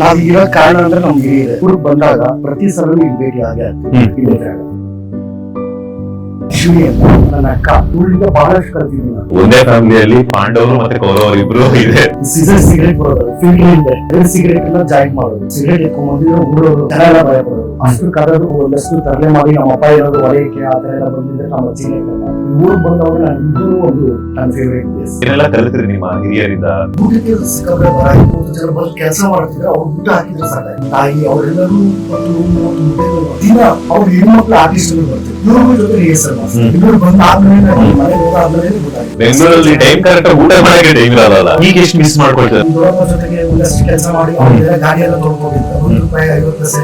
ನಾವ್ ಇರೋ ಕಾರಣ ಅಂದ್ರೆ ನಮ್ಗೆ ಊರಿಗೆ ಬಂದಾಗ ಪ್ರತಿ ಸಲ ಭೇಟಿ ಆಗೇ ಆಗ್ತೀವಿ. ಶಿವಿ ಅಂತ ನನ್ನ ಅಕ್ಕ, ಊರಿಂದ ಬಹಳಷ್ಟು ಕಲ್ತಿದ್ದೀನಿ ನಾನು. ಒಂದೇ ಫ್ಯಾಮಿಲಿಯಲ್ಲಿ ಪಾಂಡವರು ಮತ್ತೆ ಕೌರವರು ಇಬ್ರು ಇದೆ. ಸೀಸರ್ ಸಿಗರೇಟ್ ಬರೋದು, ಫಿಲ್ಟರ್ ಇಲ್ಲದೆ ಎರಡು ಸಿಗರೇಟ್ ಎಲ್ಲ ಜಾಯಿಂಟ್ ಮಾಡೋದು, ಸಿಗರೇಟ್ ಎತ್ಕೊಂಡ್ಬಂದಿರೋ ಊರವರು ಜನ ಎಲ್ಲ ಭಯ ಪಡೋದು. ಅಷ್ಟು ಕರೆದು ಒಂದಷ್ಟು ತರಲೆ ಮಾಡಿ ನಮ್ಮ ಅಪ್ಪ ಏನಾದ್ರು ಹೊಡೆಯಕ್ಕೆ ಆ ತರ ಎಲ್ಲ ಬಂದಿದ್ರೆ ನಮ್ಮ ಅಜ್ಜಿನೇ ಊರಿಗೆ ಬಂದವಾಗ ನಾನು ಇದು ಒಂದು ನನ್ನ ಫೇವ್ರೇಟ್ ಪ್ಲೇಸ್. ಏನೆಲ್ಲ ಕಲಿತ್ರಿ ನಿಮ್ಮ ಹಿರಿಯರಿಂದ? ಊಟಕ್ಕೆ ಸಿಕ್ಕಾಪಟ್ಟೆ ಬರ ಜನ ಬಂದು ಕೆಲಸ ಮಾಡ್ತಿದ್ರೆ ಅವ್ರು ಊಟ ಹಾಕಿದ್ರೆ ಸಾಕಾಗಿ ತಾಯಿ ಅವರೆಲ್ಲರೂ ದಿನ ಅವ್ರ ಹೆಣ್ಮಕ್ಳು ಆರ್ಟಿಸ್ಟ್ ಬರ್ತಾರೆ. ಇವ್ರ ಜೊತೆ ರಿಹರ್ಸಲ್ ಮಾಡ್ತಾರೆ. ಇವ್ರು ಬಂದು ಆದ್ಮೇಲೆ ಮನೆಗೆ ಹೋದಾದ್ಮೇಲೆ ಗೊತ್ತಾಗಿದೆ ಬೆಂಗಳೂರಲ್ಲಿ ಟೈಮ್ ಕರೆಕ್ಟ್ ಊಟ ಮಾಡಕ್ಕೆ ಟೈಮ್ ಇರಲ್ಲ. ಈಗ ಎಷ್ಟು ಮಿಸ್ ಮಾಡ್ಕೊಳ್ತಾರೆ. ದೊಡ್ಡಪ್ಪ ಜೊತೆಗೆ ಒಂದಷ್ಟು ಕೆಲಸ ಮಾಡಿ ಅವ್ರಿಗೆಲ್ಲ ಗಾಡಿ ಎಲ್ಲ ತೊಳ್ಕೊಂಡಿರ್ತಾರೆ. ₹1, 50 ಪೈಸೆ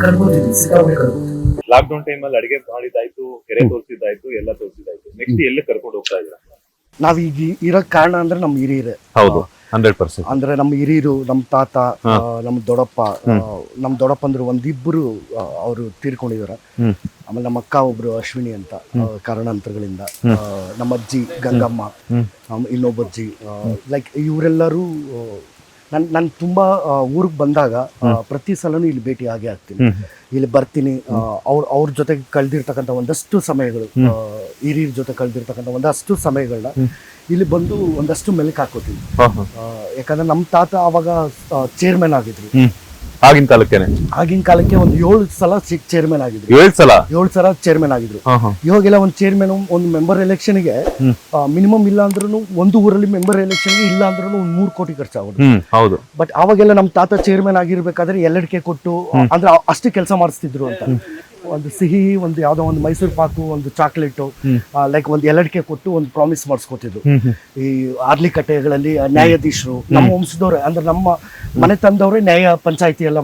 ಕಳ್ಕೊತಿದ್ವಿ, ಸಿಕ್ಕಾಪಟ್ಟೆ ಕಳ್ಕೊತೀವಿ. ಲಾಕ್ಡೌನ್ ಟೈಮ್ ಅಲ್ಲಿ ಅಡಿಗೆ ಮಾಡಿದಾಯ್ತು, ಕೆರೆ ತೋರಿಸಿದಾಯ್ತು, ಎಲ್ಲ ತೋರಿಸಿದಾಯ್ತು. ನೆಕ್ಸ್ಟ್ ಎಲ್ಲಿ ಕರ್ಕೊಂಡು ಹೋಗ್ತಾ ಇದ್ದೀರಾ? ನಾವ್ ಈಗ ಇರೋಕ್ ಕಾರಣ ಅಂದ್ರೆ ನಮ್ ಹಿರಿಯರೇ. ಹೌದು, 100%. ಅಂದ್ರೆ ನಮ್ಮ ಹಿರಿಯರು, ನಮ್ಮ ತಾತ, ನಮ್ಮ ದೊಡ್ಡಪ್ಪ ಅಂದ್ರೆ ಒಂದಿಬ್ಬರು ಅವರು ತೀರ್ಕೊಂಡಿದಾರೆ. ಆಮೇಲೆ ನಮ್ಮ ಅಕ್ಕ ಒಬ್ರು ಅಶ್ವಿನಿ ಅಂತ ಕಾರಣಾಂತರಗಳಿಂದ, ನಮ್ಮ ಅಜ್ಜಿ ಗಂಗಮ್ಮ, ಇನ್ನೊಬ್ಬ ಅಜ್ಜಿ, ಲೈಕ್ ಇವರೆಲ್ಲರೂ ನಾನು ತುಂಬಾ ಊರಿಗೆ ಬಂದಾಗ ಪ್ರತಿ ಸಲನೂ ಇಲ್ಲಿ ಭೇಟಿ ಆಗೇ ಆಗ್ತೀನಿ. ಇಲ್ಲಿ ಬರ್ತೀನಿ, ಅವ್ರ ಜೊತೆಗೆ ಕಳೆದಿರ್ತಕ್ಕಂಥ ಒಂದಷ್ಟು ಸಮಯಗಳು, ಹಿರಿಯರ ಜೊತೆ ಕಳೆದಿರ್ತಕ್ಕಂಥ ಒಂದಷ್ಟು ಸಮಯಗಳನ್ನ ಇಲ್ಲಿ ಬಂದು ಒಂದಷ್ಟು ಮೆಲುಕು ಹಾಕೋತೀನಿ. ಯಾಕಂದ್ರೆ ನಮ್ಮ ತಾತ ಅವಾಗ ಚೇರ್ಮನ್ ಆಗಿದ್ರು. ಆಗಿನ ಕಾಲಕ್ಕೆ ಒಂದು 7 ಸಲ ಚೇರ್ಮನ್ ಆಗಿದ್ರು. 7 ಸಲ ಚೇರ್ಮನ್ ಆಗಿದ್ರು. ಇವಾಗೆಲ್ಲ ಒಂದು ಚೇರ್ಮನ್, ಒಂದು ಮೆಂಬರ್ ಎಲೆಕ್ಷನ್ಗೆ ಮಿನಿಮಮ್ ಇಲ್ಲ ಅಂದ್ರೂ ಒಂದು ಊರಲ್ಲಿ ಮೆಂಬರ್ ಎಲೆಕ್ಷನ್ಗೆ ಇಲ್ಲ ಅಂದ್ರೂ ಒಂದು 3 ಕೋಟಿ ಖರ್ಚಾಗೋದು. ಹೌದು. ಬಟ್ ಅವಾಗೆಲ್ಲ ನಮ್ಮ ತಾತ ಚೇರ್ಮನ್ ಆಗಿರ್ಬೇಕಾದ್ರೆ ಎಲ್ಲಡಿಕೆ ಕೊಟ್ಟು ಅಂದ್ರೆ ಅಷ್ಟು ಕೆಲಸ ಮಾಡಿಸ್ತಿದ್ರು ಅಂತ. ಒಂದು ಸಿಹಿ, ಒಂದು ಯಾವ್ದೋ ಒಂದು ಮೈಸೂರು ಪಾಕು, ಒಂದು ಚಾಕ್ಲೇಟು, ಲೈಕ್ ಒಂದು ಎಲ್ಲಡಿಕೆ ಕೊಟ್ಟು ಒಂದು ಪ್ರಾಮಿಸ್ ಮಾಡಿಸ್ಕೊತಿದ್ರು. ಈ ಆರ್ಲಿಕಟ್ಟೆಗಳಲ್ಲಿ ನ್ಯಾಯಾಧೀಶರು, ನಮ್ಮ ವಂಶದವ್ರೆ ಅಂದ್ರೆ ನಮ್ಮ ಮನೆ ತಂದವ್ರೆ ನ್ಯಾಯ ಪಂಚಾಯತಿ ಎಲ್ಲ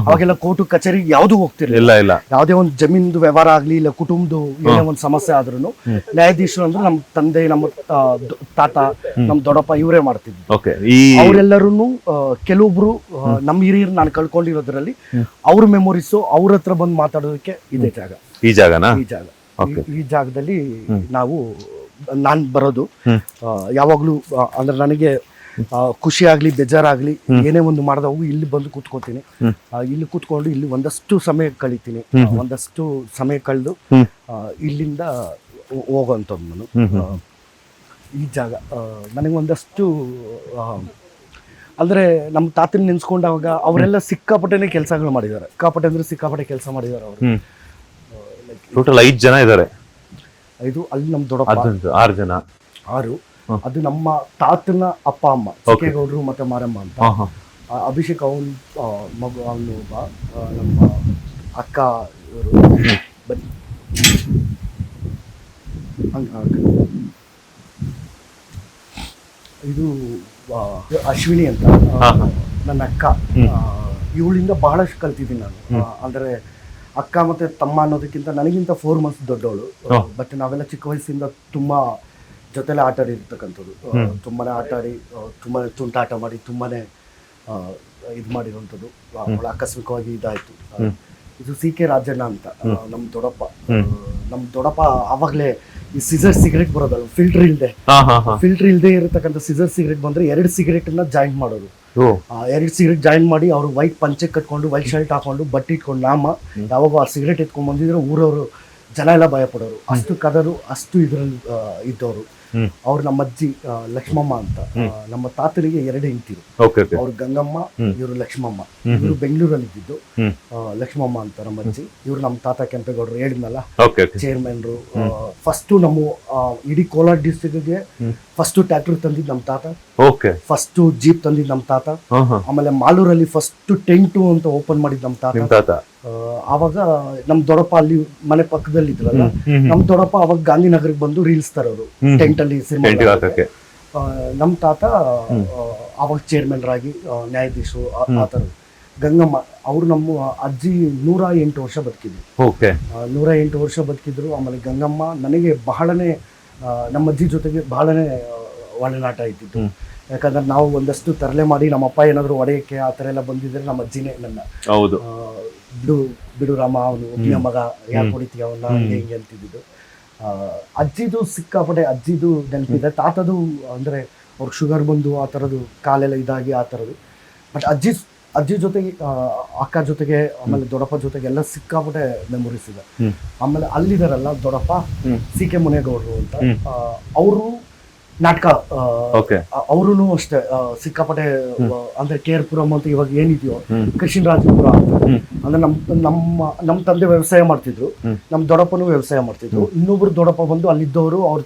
ಅವಾಗೆಲ್ಲ ಕೋರ್ಟು ಕಚೇರಿ ಯಾವ್ದು ಹೋಗ್ತಿರ್ಲಿಲ್ಲ. ಯಾವ್ದೇ ಒಂದು ಜಮೀನ್ದು ವ್ಯವಹಾರ ಆಗ್ಲಿ, ಇಲ್ಲ ಕುಟುಂಬದ ಏನೋ ಒಂದು ಸಮಸ್ಯೆ ಆದ್ರೂ ನ್ಯಾಯಾಧೀಶರು ಅಂದ್ರೆ ನಮ್ಮ ತಂದೆ, ನಮ್ಮ ತಾತ, ನಮ್ಮ ದೊಡ್ಡಪ್ಪ ಇವರೇ ಮಾಡ್ತಿದ್ರು. ಅವರೆಲ್ಲರೂ ಕೆಲವೊಬ್ರು ನಮ್ಮ ಹಿರಿಯರು ನಾನು ಕಳ್ಕೊಂಡಿರೋದ್ರಲ್ಲಿ ಅವ್ರ ಮೆಮೊರೀಸು ಅವ್ರ ಹತ್ರ ಬಂದು ಮಾತಾಡೋದಕ್ಕೆ ಇದೇ ಜಾಗ. ಈ ಜಾಗದಲ್ಲಿ ನಾನು ಬರೋದು ಯಾವಾಗ್ಲೂ. ಅಂದ್ರೆ ನನಗೆ ಖುಷಿ ಆಗ್ಲಿ, ಬೇಜಾರಾಗ್ಲಿ, ಏನೇ ಒಂದು ಮಾಡಿದವು ಇಲ್ಲಿ ಬಂದು ಕೂತ್ಕೋತೀನಿ. ಇಲ್ಲಿ ಕೂತ್ಕೊಂಡು ಇಲ್ಲಿ ಒಂದಷ್ಟು ಸಮಯ ಕಳಿತೀನಿ. ಒಂದಷ್ಟು ಸಮಯ ಕಳೆದು ಇಲ್ಲಿಂದ ಹೋಗೋಂಥದ್ದು ನಾನು. ಈ ಜಾಗ ನನಗೆ ಒಂದಷ್ಟು ಅಂದ್ರೆ ನಮ್ಮ ತಾತನ ನೆನ್ಸ್ಕೊಂಡಾಗ ಅವರೆಲ್ಲ ಸಿಕ್ಕಾಪಟ್ಟೆನೇ ಕೆಲಸಗಳು ಮಾಡಿದ್ದಾರೆ. ಸಿಕ್ಕಾಪಟ್ಟೆ ಕೆಲಸ ಮಾಡಿದ್ದಾರೆ ಅವರು. ಟೋಟಲ್ 5 ಜನ ಇದ್ದಾರೆ. 5 ಅಲ್ಲಿ ನಮ್ಮ ದೊಡ್ಡಪ್ಪ 6 ಜನ. 6 ಅದು ನಮ್ಮ ತಾತನ ಅಪ್ಪ ಅಮ್ಮ ಚಿಕ್ಕೇಗೌಡರು ಮತ್ತೆ ಮಾರಮ್ಮ ಅಂತ. ಅಭಿಷೇಕ್ ಅವನ್ ಮಗು, ಅವನು ನಮ್ಮ ಅಕ್ಕ ಇವರು ಇದು ಅಶ್ವಿನಿ ಅಂತ ನನ್ನ ಅಕ್ಕ. ಇವಳಿಂದ ಬಹಳಷ್ಟು ಕಲ್ತಿದ್ದೀನಿ ನಾನು. ಅಂದ್ರೆ ಅಕ್ಕ ಮತ್ತೆ ತಮ್ಮ ಅನ್ನೋದಕ್ಕಿಂತ ನನಗಿಂತ 4 months ದೊಡ್ಡವಳು. ಬಟ್ ನಾವೆಲ್ಲ ಚಿಕ್ಕ ವಯಸ್ಸಿಂದ ತುಂಬಾ ಜೊತೆಲೆ ಆಟ ಆಡಿರ್ತಕ್ಕಂಥದ್ದು. ತುಂಬಾನೇ ಆಟ ಆಡಿ, ತುಂಬಾನೇ ತುಂಟಾಟ ಮಾಡಿ, ತುಂಬಾನೇ ಇದು ಮಾಡಿರುವಂಥದ್ದು. ಅವಳ ಆಕಸ್ಮಿಕವಾಗಿ ಇದಾಯ್ತು. ಇದು CK ರಾಜಣ್ಣ ಅಂತ ನಮ್ಮ ದೊಡ್ಡಪ್ಪ ಆವಾಗಲೇ ಈ ಸಿಸರ್ ಸಿಗರೇಟ್ ಬರೋದಲ್ಲ, ಫಿಲ್ಟರ್ ಇಲ್ಲದೆ ಇರತಕ್ಕಂಥ ಸಿಸರ್ ಸಿಗರೇಟ್ ಬಂದ್ರೆ 2 ಸಿಗರೇಟ್ ಜಾಯಿಂಟ್ ಮಾಡೋದು. 2 ಸಿಗರೇಟ್ ಜಾಯಿಂಟ್ ಮಾಡಿ ಅವ್ರು ವೈಟ್ ಪಂಚೆ ಕಟ್ಕೊಂಡು, ವೈಟ್ ಶರ್ಟ್ ಹಾಕೊಂಡು, ಬಟ್ಟೆ ಇಟ್ಕೊಂಡು, ಯಾವಾಗ ಆ ಸಿಗರೇಟ್ ಎತ್ಕೊಂಡ್ ಬಂದಿದ್ರೆ ಊರವರು ಜನ ಎಲ್ಲ ಭಯ ಪಡೋರು. ಅಷ್ಟು ಕದರು, ಅಷ್ಟು ಇದ್ರಲ್ಲಿ ಇದ್ದವರು. ಅವ್ರು ನಮ್ಮ ಅಜ್ಜಿ ಲಕ್ಷ್ಮಮ್ಮ ಅಂತ. ನಮ್ಮ ತಾತನಿಗೆ 2 ಹೆಂಡತಿರು. ಅವ್ರು ಗಂಗಮ್ಮ, ಇವರು ಲಕ್ಷ್ಮಮ್ಮ. ಇವರು ಬೆಂಗಳೂರಲ್ಲಿ ಇದ್ದಿದ್ದು. ಲಕ್ಷ್ಮಮ್ಮ ಅಂತ ನಮ್ಮ ಅಜ್ಜಿ. ಇವ್ರು ನಮ್ಮ ತಾತ ಕೆಂಪೇಗೌಡರು ಹೇಳಿದ್ನಲ್ಲ, ಚೇರ್ಮನ್ರು. ಫಸ್ಟ್ ನಮ್ಮ ಇಡೀ ಕೋಲಾರ ಡಿಸ್ಟ್ರಿಕ್ಟ್ಗೆ ಫಸ್ಟ್ ಟ್ರ್ಯಾಕ್ಟರ್ ತಂದಿದ್ದು ನಮ್ಮ ತಾತ. ಫಸ್ಟ್ ಜೀಪ್ ತಂದಿದ್ದು ನಮ್ಮ ತಾತ. ಆಮೇಲೆ ಮಾಲೂರಲ್ಲಿ ಫಸ್ಟ್ ಟೆಂಟು ಅಂತ ಓಪನ್ ಮಾಡಿದ್ ನಮ್ಮ ತಾತ. ಆವಾಗ ನಮ್ ದೊಡ್ಡಪ್ಪ ಅಲ್ಲಿ ಮನೆ ಪಕ್ಕದಲ್ಲಿ ಇದ್ರಲ್ಲ, ನಮ್ ದೊಡ್ಡಪ್ಪ ಅವಾಗ ಗಾಂಧಿನಗರಕ್ಕೆ ಬಂದು ರೀಲ್ಸ್ ತರೋರು ಟೆಂಟ್ ಅಲ್ಲಿ ಸಿನಿಮಾ. ನಮ್ ತಾತ ಅವಾಗ ಚೇರ್ಮನ್ ರಾಗಿ, ನ್ಯಾಯಾಧೀಶರು ಆತರ. ಗಂಗಮ್ಮ ಅವರು ನಮ್ಮ ಅಜ್ಜಿ 108 ವರ್ಷ ಬದುಕಿದ್ರು. 108 ವರ್ಷ ಬದುಕಿದ್ರು. ಆಮೇಲೆ ಗಂಗಮ್ಮ ನನಗೆ ಬಹಳನೇ, ನಮ್ಮ ಅಜ್ಜಿ ಜೊತೆಗೆ ಬಹಳನೇ ಒಡನಾಟ ಇದ್ದಿತ್ತು. ಯಾಕಂದ್ರೆ ನಾವು ಒಂದಷ್ಟು ತರಲೆ ಮಾಡಿ ನಮ್ಮಪ್ಪ ಏನಾದ್ರು ಹೊಡೆಯಕ್ಕೆ ಆ ಥರ ಎಲ್ಲ ಬಂದಿದ್ರೆ ನಮ್ಮ ಅಜ್ಜಿನೇ ನನ್ನ ಬಿಡು ರಾಮ, ಅವನು ಒಬ್ಬನ ಮಗ, ಯಾಕೆ ಹೊಡಿತೀಯ ಅವನ್ನ, ಹೆಂಗೆ ಅಂತಿದ್ದು. ಅಜ್ಜಿದು ಸಿಕ್ಕಾಪಟ್ಟೆ ನೆನಪಿದೆ. ತಾತದು ಅಂದ್ರೆ ಅವ್ರಿಗೆ ಶುಗರ್ ಬಂದು ಆ ಥರದ್ದು ಕಾಲೆಲ್ಲ ಇದಾಗಿ ಆ ಥರದ್ದು ಬಟ್ ಅಜ್ಜಿ ಜೊತೆಗೆ ಅಕ್ಕ ಜೊತೆಗೆ ಆಮೇಲೆ ದೊಡ್ಡಪ್ಪ ಜೊತೆಗೆ ಎಲ್ಲ ಸಿಕ್ಕಾಪಟ್ಟೆ ಮೆಮೊರೀಸ್ ಇದೆ. ಆಮೇಲೆ ಅಲ್ಲಿದಾರಲ್ಲ ದೊಡ್ಡಪ್ಪ CK ಮುನೇಗೌಡರು ಅಂತ, ಅವರು ನಾಟಕ ಅವರು ಅಷ್ಟೇ ಸಿಕ್ಕಾಪಟ್ಟೆ ಅಂದ್ರೆ KR ಪುರಂ ಅಂತ ಇವಾಗ ಏನಿದೆಯೋ ಕೃಷ್ಣರಾಜಪುರ ಅಂತ, ಅಂದ್ರೆ ನಮ್ಮ ತಂದೆ ವ್ಯವಸಾಯ ಮಾಡ್ತಿದ್ರು, ನಮ್ಮ ದೊಡ್ಡಪ್ಪನೂ ವ್ಯವಸಾಯ ಮಾಡ್ತಿದ್ರು. ಇನ್ನೊಬ್ರು ದೊಡ್ಡಪ್ಪ ಬಂದು ಅಲ್ಲಿದ್ದವರು ಅವ್ರ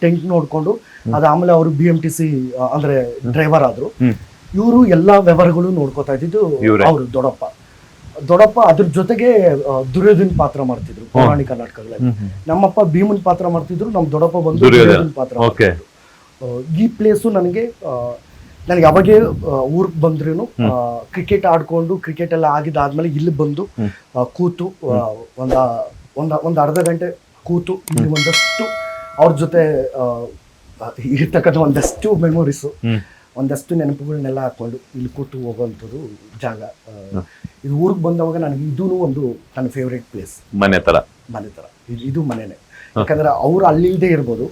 ಟೆಂಟ್ ನೋಡ್ಕೊಂಡು ಆಮೇಲೆ ಅವರು BMTC ಅಂದ್ರೆ ಡ್ರೈವರ್ ಆದ್ರು. ಇವರು ಎಲ್ಲಾ ವ್ಯವಹಾರಗಳು ನೋಡ್ಕೋತಾ ಇದ್ದಿದ್ದು ಅವರು ದೊಡ್ಡಪ್ಪ ಅದ್ರ ಜೊತೆಗೆ ದುರ್ಯೋಧನ್ ಪಾತ್ರ ಮಾಡ್ತಿದ್ರು ಪೌರಾಣಿಕ ನಾಟಕಗಳಲ್ಲಿ. ನಮ್ಮಪ್ಪ ಭೀಮನ್ ಪಾತ್ರ ಮಾಡ್ತಿದ್ರು, ನಮ್ಮ ದೊಡ್ಡಪ್ಪ ಬಂದು ದುರ್ಯೋಧನ್ ಪಾತ್ರ ಮಾಡ್ತಿದ್ರು. ಈ ಪ್ಲೇಸು ನನಗೆ ಯಾವಾಗೇ ಊರಿಗೆ ಬಂದ್ರೂ ಕ್ರಿಕೆಟ್ ಆಡ್ಕೊಂಡು ಕ್ರಿಕೆಟ್ ಎಲ್ಲ ಆಗಿದ್ದಾದ್ಮೇಲೆ ಇಲ್ಲಿ ಬಂದು ಕೂತು ಒಂದು ಅರ್ಧ ಗಂಟೆ ಕೂತು ಇಲ್ಲಿ ಒಂದಷ್ಟು ಅವ್ರ ಜೊತೆ ಇರ್ತಕ್ಕಂಥ ಒಂದಷ್ಟು ಮೆಮೊರೀಸು, ಒಂದಷ್ಟು ನೆನಪುಗಳನ್ನೆಲ್ಲ ಹಾಕೊಂಡು ಇಲ್ಲಿ ಕೂತು ಹೋಗುವಂಥದ್ದು ಜಾಗ. ಇದು ಊರಿಗೆ ಬಂದವಾಗ ನನಗೆ ಇದೂ ಒಂದು ನನ್ನ ಫೇವ್ರೇಟ್ ಪ್ಲೇಸ್. ಮನೆ ತರ ಇದು ಮನೆನೇ. ಯಾಕಂದ್ರೆ ಅವ್ರು ಅಲ್ಲಿಲ್ದೇ ಇರ್ಬೋದು,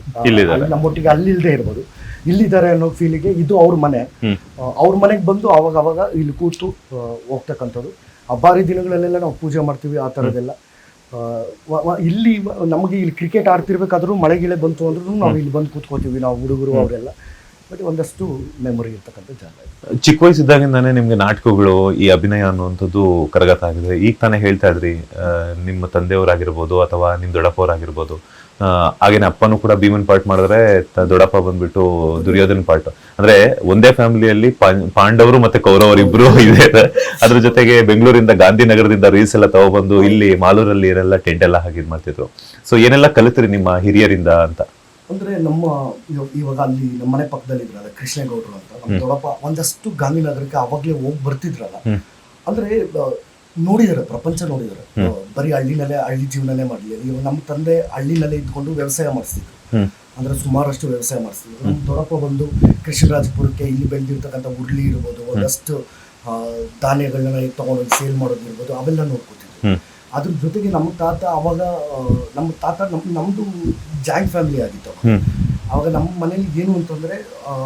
ನಮ್ಮೊಟ್ಟಿಗೆ ಅಲ್ಲಿಲ್ದೇ ಇರ್ಬೋದು, ಇಲ್ಲಿದ್ದಾರೆ ಅನ್ನೋ ಫೀಲಿಗೆ ಇದು ಅವ್ರ ಮನೆ. ಅವ್ರ ಮನೆಗೆ ಬಂದು ಅವಾಗ ಇಲ್ಲಿ ಕೂತು ಹೋಗ್ತಕ್ಕಂಥದ್ದು. ಹಬ್ಬಾರಿ ದಿನಗಳಲ್ಲೆಲ್ಲ ನಾವು ಪೂಜೆ ಮಾಡ್ತೀವಿ, ಆ ಥರದ್ದೆಲ್ಲ. ಇಲ್ಲಿ ನಮಗೆ ಇಲ್ಲಿ ಕ್ರಿಕೆಟ್ ಆಡ್ತಿರ್ಬೇಕಾದ್ರೂ ಮಳೆ ಗಿಳೆ ಬಂತು ಅಂದ್ರೂ ನಾವು ಇಲ್ಲಿ ಬಂದು ಕೂತ್ಕೋತೀವಿ, ನಾವು ಹುಡುಗರು ಅವರೆಲ್ಲ. ಬಟ್ ಒಂದಷ್ಟು ಮೆಮೊರಿ ಇರ್ತಕ್ಕಂಥ ಜಾಗ. ಚಿಕ್ಕ ವಯಸ್ಸಿದ್ದಾಗಿಂದಾನೇ ನಿಮ್ಗೆ ನಾಟಕಗಳು, ಈ ಅಭಿನಯ ಅನ್ನುವಂಥದ್ದು ಕರಗತ ಆಗಿದೆ. ಈಗ ತಾನೇ ಹೇಳ್ತಾ ಇದ್ರಿ ನಿಮ್ಮ ತಂದೆಯವರಾಗಿರ್ಬೋದು ಅಥವಾ ನಿಮ್ಮ ದೊಡ್ಡಪ್ಪವರಾಗಿರ್ಬೋದು, ಹಾಗೇನೆ ಅಪ್ಪನೂ ಕೂಡ ಭೀಮನ್ ಪಾರ್ಟ್ ಮಾಡಿದ್ರೆ ದೊಡ್ಡಪ್ಪ ಬಂದ್ಬಿಟ್ಟು ದುರ್ಯೋಧನ್ ಪಾರ್ಟ್. ಅಂದ್ರೆ ಒಂದೇ ಫ್ಯಾಮಿಲಿಯಲ್ಲಿ ಪಾಂಡವರು ಮತ್ತೆ ಕೌರವರು ಇಬ್ರು ಇದೆ. ಅದ್ರ ಜೊತೆಗೆ ಬೆಂಗಳೂರಿಂದ ಗಾಂಧಿನಗರದಿಂದ ರೀಲ್ಸ್ ಎಲ್ಲ ತಗೊಬಂದು ಇಲ್ಲಿ ಮಾಲೂರಲ್ಲಿ ಏನೆಲ್ಲ ಟೆಂಟ್ ಎಲ್ಲ ಹಾಕಿದ್ ಮಾಡ್ತಿದ್ರು. ಸೊ ಏನೆಲ್ಲ ಕಲಿತ್ರಿ ನಿಮ್ಮ ಹಿರಿಯರಿಂದ ಅಂತ? ಅಂದ್ರೆ ಇವಾಗ ಅಲ್ಲಿ ನಮ್ಮ ಮನೆ ಪಕ್ಕದಲ್ಲಿ ಇದ್ರಲ್ಲ ಕೃಷ್ಣೇಗೌಡರು ಅಂತ, ನಮ್ಮ ದೊಡ್ಡಪ್ಪ ಒಂದಷ್ಟು ಗಾಂಧಿನಗರಕ್ಕೆ ಅವಾಗ್ಲೇ ಹೋಗಿ ಬರ್ತಿದ್ರಲ್ಲ. ಅಂದ್ರೆ ನೋಡಿದಾರೆ, ಪ್ರಪಂಚ ನೋಡಿದಾರೆ. ಬರೀ ಹಳ್ಳಿ ಜೀವನನೇ ಮಾಡಲಿ. ಇವಾಗ ನಮ್ಮ ತಂದೆ ಹಳ್ಳಿನಲ್ಲೇ ಇದ್ಕೊಂಡು ವ್ಯವಸಾಯ ಮಾಡಿಸ್ತಿದ್ರು, ಅಂದ್ರೆ ಸುಮಾರಷ್ಟು ವ್ಯವಸಾಯ ಮಾಡಿಸ್ತಿದ್ರು. ನಮ್ಮ ದೊಡ್ಡಪ್ಪ ಬಂದು ಕೃಷ್ಣರಾಜಪುರಕ್ಕೆ ಇಲ್ಲಿ ಬೆಳೆದಿರ್ತಕ್ಕಂಥ ಉರ್ಲಿ ಇರ್ಬೋದು, ಒಂದಷ್ಟು ಧಾನ್ಯಗಳನ್ನ ತಗೊಂಡೋಗಿ ಸೇಲ್ ಮಾಡೋದಿರ್ಬೋದು, ಅವೆಲ್ಲ ನೋಡ್ಕೊತಿದ್ರು. ಅದ್ರ ಜೊತೆಗೆ ನಮ್ಮ ತಾತ ನಮ್ದು ಜಾಯಿಂಟ್ ಫ್ಯಾಮಿಲಿ ಆಗಿತ್ತು. ಅವಾಗ ನಮ್ಮ ಮನೇಲಿ ಏನು ಅಂತಂದ್ರೆ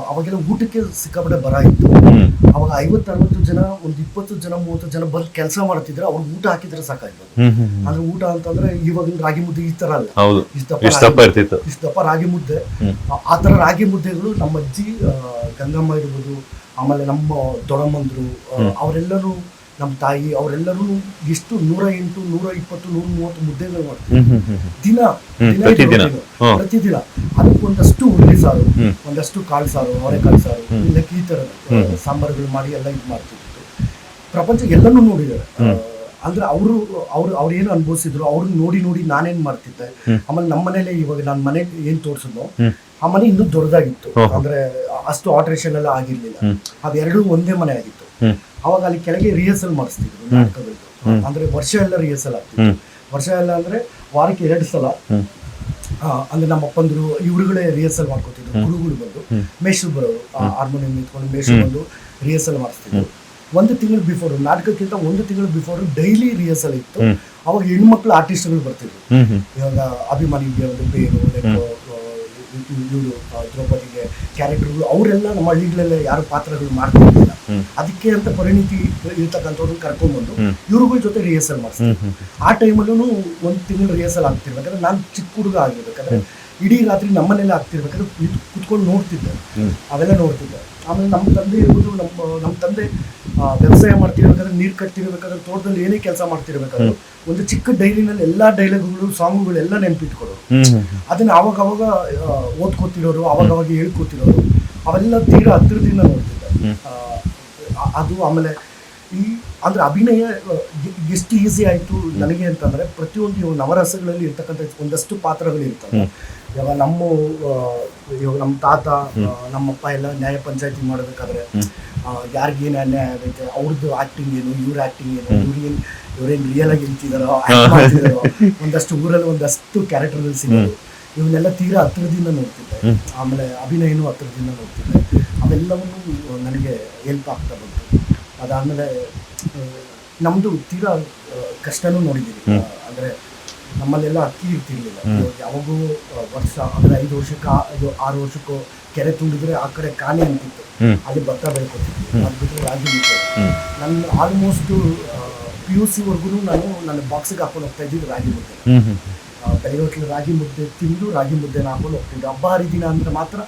ಅವಾಗೆಲ್ಲ ಊಟಕ್ಕೆ ಸಿಕ್ಕಾಪಟ್ಟೆ ಬರ ಇತ್ತು. ಅವಾಗ 50-60 ಜನ, ಒಂದು 20 ಜನ 30 ಜನ ಬಂದು ಕೆಲಸ ಮಾಡ್ತಿದ್ರೆ ಅವ್ರಿಗೆ ಊಟ ಹಾಕಿದ್ರೆ ಸಾಕಾಯ್ತು. ಅಂದ್ರೆ ಊಟ ಅಂತಂದ್ರೆ ಇವಾಗಿನ ರಾಗಿ ಮುದ್ದೆ ಈ ತರ ಅಲ್ಲ, ಇಷ್ಟಪ್ಪ ರಾಗಿ ಮುದ್ದೆ. ಆ ತರ ರಾಗಿ ಮುದ್ದೆಗಳು ನಮ್ಮ ಅಜ್ಜಿ ಗಂಗಮ್ಮ ಇರ್ಬೋದು, ಆಮೇಲೆ ನಮ್ಮ ದೊಡ್ಡಮ್ಮಂದ್ರು, ಅವರೆಲ್ಲರೂ ನಮ್ಮ ತಾಯಿ ಅವರೆಲ್ಲರೂ ಎಷ್ಟು 108, 120, 130 ಮುದ್ದೆಗಳು ಮಾಡ್ತೀವಿ ಪ್ರತಿದಿನ. ಅದಕ್ಕೆ ಒಂದಷ್ಟು ಉಳ್ಳಿ ಸಾರು, ಒಂದಷ್ಟು ಕಾಳು ಸಾರು, ಅವರೆಕಾಳು ಸಾರು, ಈ ತರ ಸಾಂಬಾರುಗಳು ಮಾಡಿ ಎಲ್ಲ ಇದು ಮಾಡ್ತಿದ್ರು. ಪ್ರಪಂಚ ಎಲ್ಲನೂ ನೋಡಿದ್ದಾರೆ. ಅಂದ್ರೆ ಅವ್ರು ಏನು ಅನುಭವಿಸಿದ್ರು ಅವ್ರನ್ನ ನೋಡಿ ನಾನೇನ್ ಮಾಡ್ತಿದ್ದೆ. ಆಮೇಲೆ ನಮ್ಮ ಮನೇಲಿ ಇವಾಗ ನನ್ನ ಮನೆ ಏನ್ ತೋರ್ಸಿದ್ನೋ ಆ ಮನೆ ಇನ್ನೂ ದೊಡ್ಡದಾಗಿತ್ತು. ಅಂದ್ರೆ ಅಷ್ಟು ಆಲ್ಟ್ರೇಷನ್ ಎಲ್ಲ ಆಗಿರ್ಲಿಲ್ಲ, ಅದೆರಡೂ ಒಂದೇ ಮನೆ ಆಗಿತ್ತು. ಅವಾಗ ಅಲ್ಲಿ ಕೆಳಗೆ ರಿಹರ್ಸಲ್ ಮಾಡಿಸ್ತಿದ್ರು ನಾಟಕಗಳು. ಅಂದ್ರೆ ವರ್ಷ ಎಲ್ಲ ರಿಹರ್ಸಲ್ ಆಗ್ತಿತ್ತು. ವರ್ಷ ಎಲ್ಲ ಅಂದ್ರೆ ವಾರಕ್ಕೆ 2 ಸಲ. ಅಂದ್ರೆ ನಮ್ಮ ಅಪ್ಪಂದ್ರು ಇವ್ರುಗಳೇ ರಿಹರ್ಸಲ್ ಮಾಡ್ಕೊತಿದ್ರು. ಗುರುಗಳು ಬಂದು ಮೇಷ್ಟ್ರು ಬರೋರು, ಹಾರ್ಮೋನಿಯಂ ನಿಂತ್ಕೊಂಡು ಮೇಷ್ಟ್ರು ಬಂದು ರಿಹರ್ಸಲ್ ಮಾಡಿಸ್ತಿದ್ರು. 1 ತಿಂಗಳು ಬಿಫೋರ್, ನಾಟಕಕ್ಕಿಂತ 1 ತಿಂಗಳು ಬಿಫೋರ್ ಡೈಲಿ ರಿಹರ್ಸಲ್ ಇತ್ತು. ಅವಾಗ ಹೆಣ್ಮಕ್ಳು ಆರ್ಟಿಸ್ಟ್ಗಳು ಬರ್ತಿದ್ರು. ಇವಾಗ ಅಭಿಮಾನಿಗೆ ಒಂದು ಬೇರು, ಇವರು ದ್ರೌಪದಿಗೆ ಕ್ಯಾರೆಕ್ಟರ್ಗಳು, ಅವರೆಲ್ಲ ನಮ್ಮ ಹಳ್ಳಿಗಳಲ್ಲೇ ಯಾರು ಪಾತ್ರಗಳು ಮಾಡ್ತಿರ್ಲಿಲ್ಲ. ಅದಕ್ಕೆ ಅಂತ ಪರಿಣಿತಿ ಇರ್ತಕ್ಕಂಥವ್ರನ್ನ ಕರ್ಕೊಂಡ್ಬಂದು ಇವ್ರುಗಳ ಜೊತೆ ರಿಹರ್ಸಲ್ ಮಾಡಿಸ್ತಾರೆ. ಆ ಟೈಮಲ್ಲೂ 1 ತಿಂಗಳು ರಿಹರ್ಸಲ್ ಆಗ್ತಿರ್ಬೇಕಾದ್ರೆ ನಾನು ಚಿಕ್ಕ ಹುಡುಗ ಆಗಿರ್ಬೇಕಾದ್ರೆ ಇಡೀ ರಾತ್ರಿ ನಮ್ಮನೆಲ್ಲ ಆಗ್ತಿರ್ಬೇಕಾದ್ರೆ ಕುತ್ಕೊಂಡು ನೋಡ್ತಿದ್ದೆ, ಅವೆಲ್ಲ ನೋಡ್ತಿದ್ದೆ. ಆಮೇಲೆ ನಮ್ಮ ತಂದೆ ಇರ್ಬೋದು, ನಮ್ಮ ತಂದೆ ವ್ಯವಸಾಯ ಮಾಡ್ತಿರ್ಬೇಕಾದ್ರೆ, ನೀರು ಕಟ್ತಿರ್ಬೇಕಾದ್ರೆ, ತೋಟದಲ್ಲಿ ಏನೇ ಕೆಲಸ ಮಾಡ್ತಿರ್ಬೇಕಾದ್ರೆ ಒಂದು ಚಿಕ್ಕ ಡೈರಿನಲ್ಲಿ ಎಲ್ಲಾ ಡೈಲಾಗ್ಗಳು, ಸಾಂಗ್ಗಳು ಎಲ್ಲ ನೆನ್ಪಿಟ್ಕೊಡೋರು. ಅದನ್ನ ಅವಾಗವಾಗ ಓದ್ಕೋತಿರೋರು, ಅವಾಗವಾಗ ಹೇಳ್ಕೊತಿರೋರು, ಅವೆಲ್ಲ ತೀರಾ ಹತ್ತಿರದಿಂದ ನೋಡ್ತಿದ್ದೆ. ಅದು ಆಮೇಲೆ ಅಂದ್ರೆ ಅಭಿನಯ ಎಷ್ಟು ಈಸಿ ಆಯ್ತು ನನಗೆ ಅಂತಂದ್ರೆ, ಪ್ರತಿಯೊಂದು ನವರಸಗಳಲ್ಲಿ ಇರ್ತಕ್ಕಂಥ ಒಂದಷ್ಟು ಪಾತ್ರಗಳು ಇರ್ತವೆ. ಇವಾಗ ನಮ್ಮ ತಾತ, ನಮ್ಮಪ್ಪ ಎಲ್ಲ ನ್ಯಾಯ ಪಂಚಾಯತಿ ಮಾಡಬೇಕಾದ್ರೆ ಯಾರಿಗೇನು ಅನ್ಯಾಯ ಆಗೈತೆ, ಅವ್ರದ್ದು ಆಕ್ಟಿಂಗ್ ಏನು, ಇವ್ರ ಆಕ್ಟಿಂಗ್ ಏನು, ಇವ್ರೇನು ರಿಯಲ್ ಆಗಿ ಹೇಳ್ತಿದಾರೋ, ಒಂದಷ್ಟು ಊರಲ್ಲಿ ಒಂದಷ್ಟು ಕ್ಯಾರೆಕ್ಟರ್ಗಳು ಸಿಗೋದು, ಇವನ್ನೆಲ್ಲ ತೀರಾ ಹತ್ತಿರದಿಂದ ನೋಡ್ತಿದ್ದೆ. ಆಮೇಲೆ ಅಭಿನಯನೂ ಹತ್ತಿರದಿಂದ ನೋಡ್ತಿದ್ದೆ. ಅವೆಲ್ಲವನ್ನೂ ನನಗೆ ಹೆಲ್ಪ್ ಆಗ್ತಾ ಬಂತು. ಅದಾದಮೇಲೆ ನಮ್ಮದು ತೀರಾ ಕಷ್ಟನೂ ನೋಡಿದ್ದೀವಿ. ಅಂದರೆ ನಮ್ಮಲ್ಲೆಲ್ಲ ಅಕ್ಕಿ ಇರ್ತಿರ್ಲಿಲ್ಲ. ಯಾವಾಗೂ ವರ್ಷ ಅಂದ್ರೆ 5 ವರ್ಷಕ್ಕೆ 6 ವರ್ಷಕ್ಕೂ ಕೆರೆ ತುಂಬಿದ್ರೆ ಆ ಕಡೆ ಕಾಣೆ ಅಂತಿತ್ತು, ಅಲ್ಲಿ ಭತ್ತ ಬೆಳ್ಕೊತಿದ್ವಿ. ಅದು ಬಿಟ್ಟರೆ ರಾಗಿ ಮುದ್ದೆ. ನನ್ನ ಆಲ್ಮೋಸ್ಟ್ PUC ವರ್ಗು ನಾನು ನನ್ನ ಬಾಕ್ಸಿಗೆ ಹಾಕೊಂಡು ಹೋಗ್ತಾ ಇದ್ದಿದ್ದು ರಾಗಿ ಮುದ್ದೆ. ಬೆಳಗ್ಗೆ ಹೊತ್ತಲ್ಲಿ ರಾಗಿ ಮುದ್ದೆ ತಿಂದು ರಾಗಿ ಮುದ್ದೆನ ಹಾಕೊಂಡು ಹೋಗ್ತಿದ್ದೆ. ಹಬ್ಬ ಹರಿದಿನ ಅಂದ್ರೆ ಮಾತ್ರ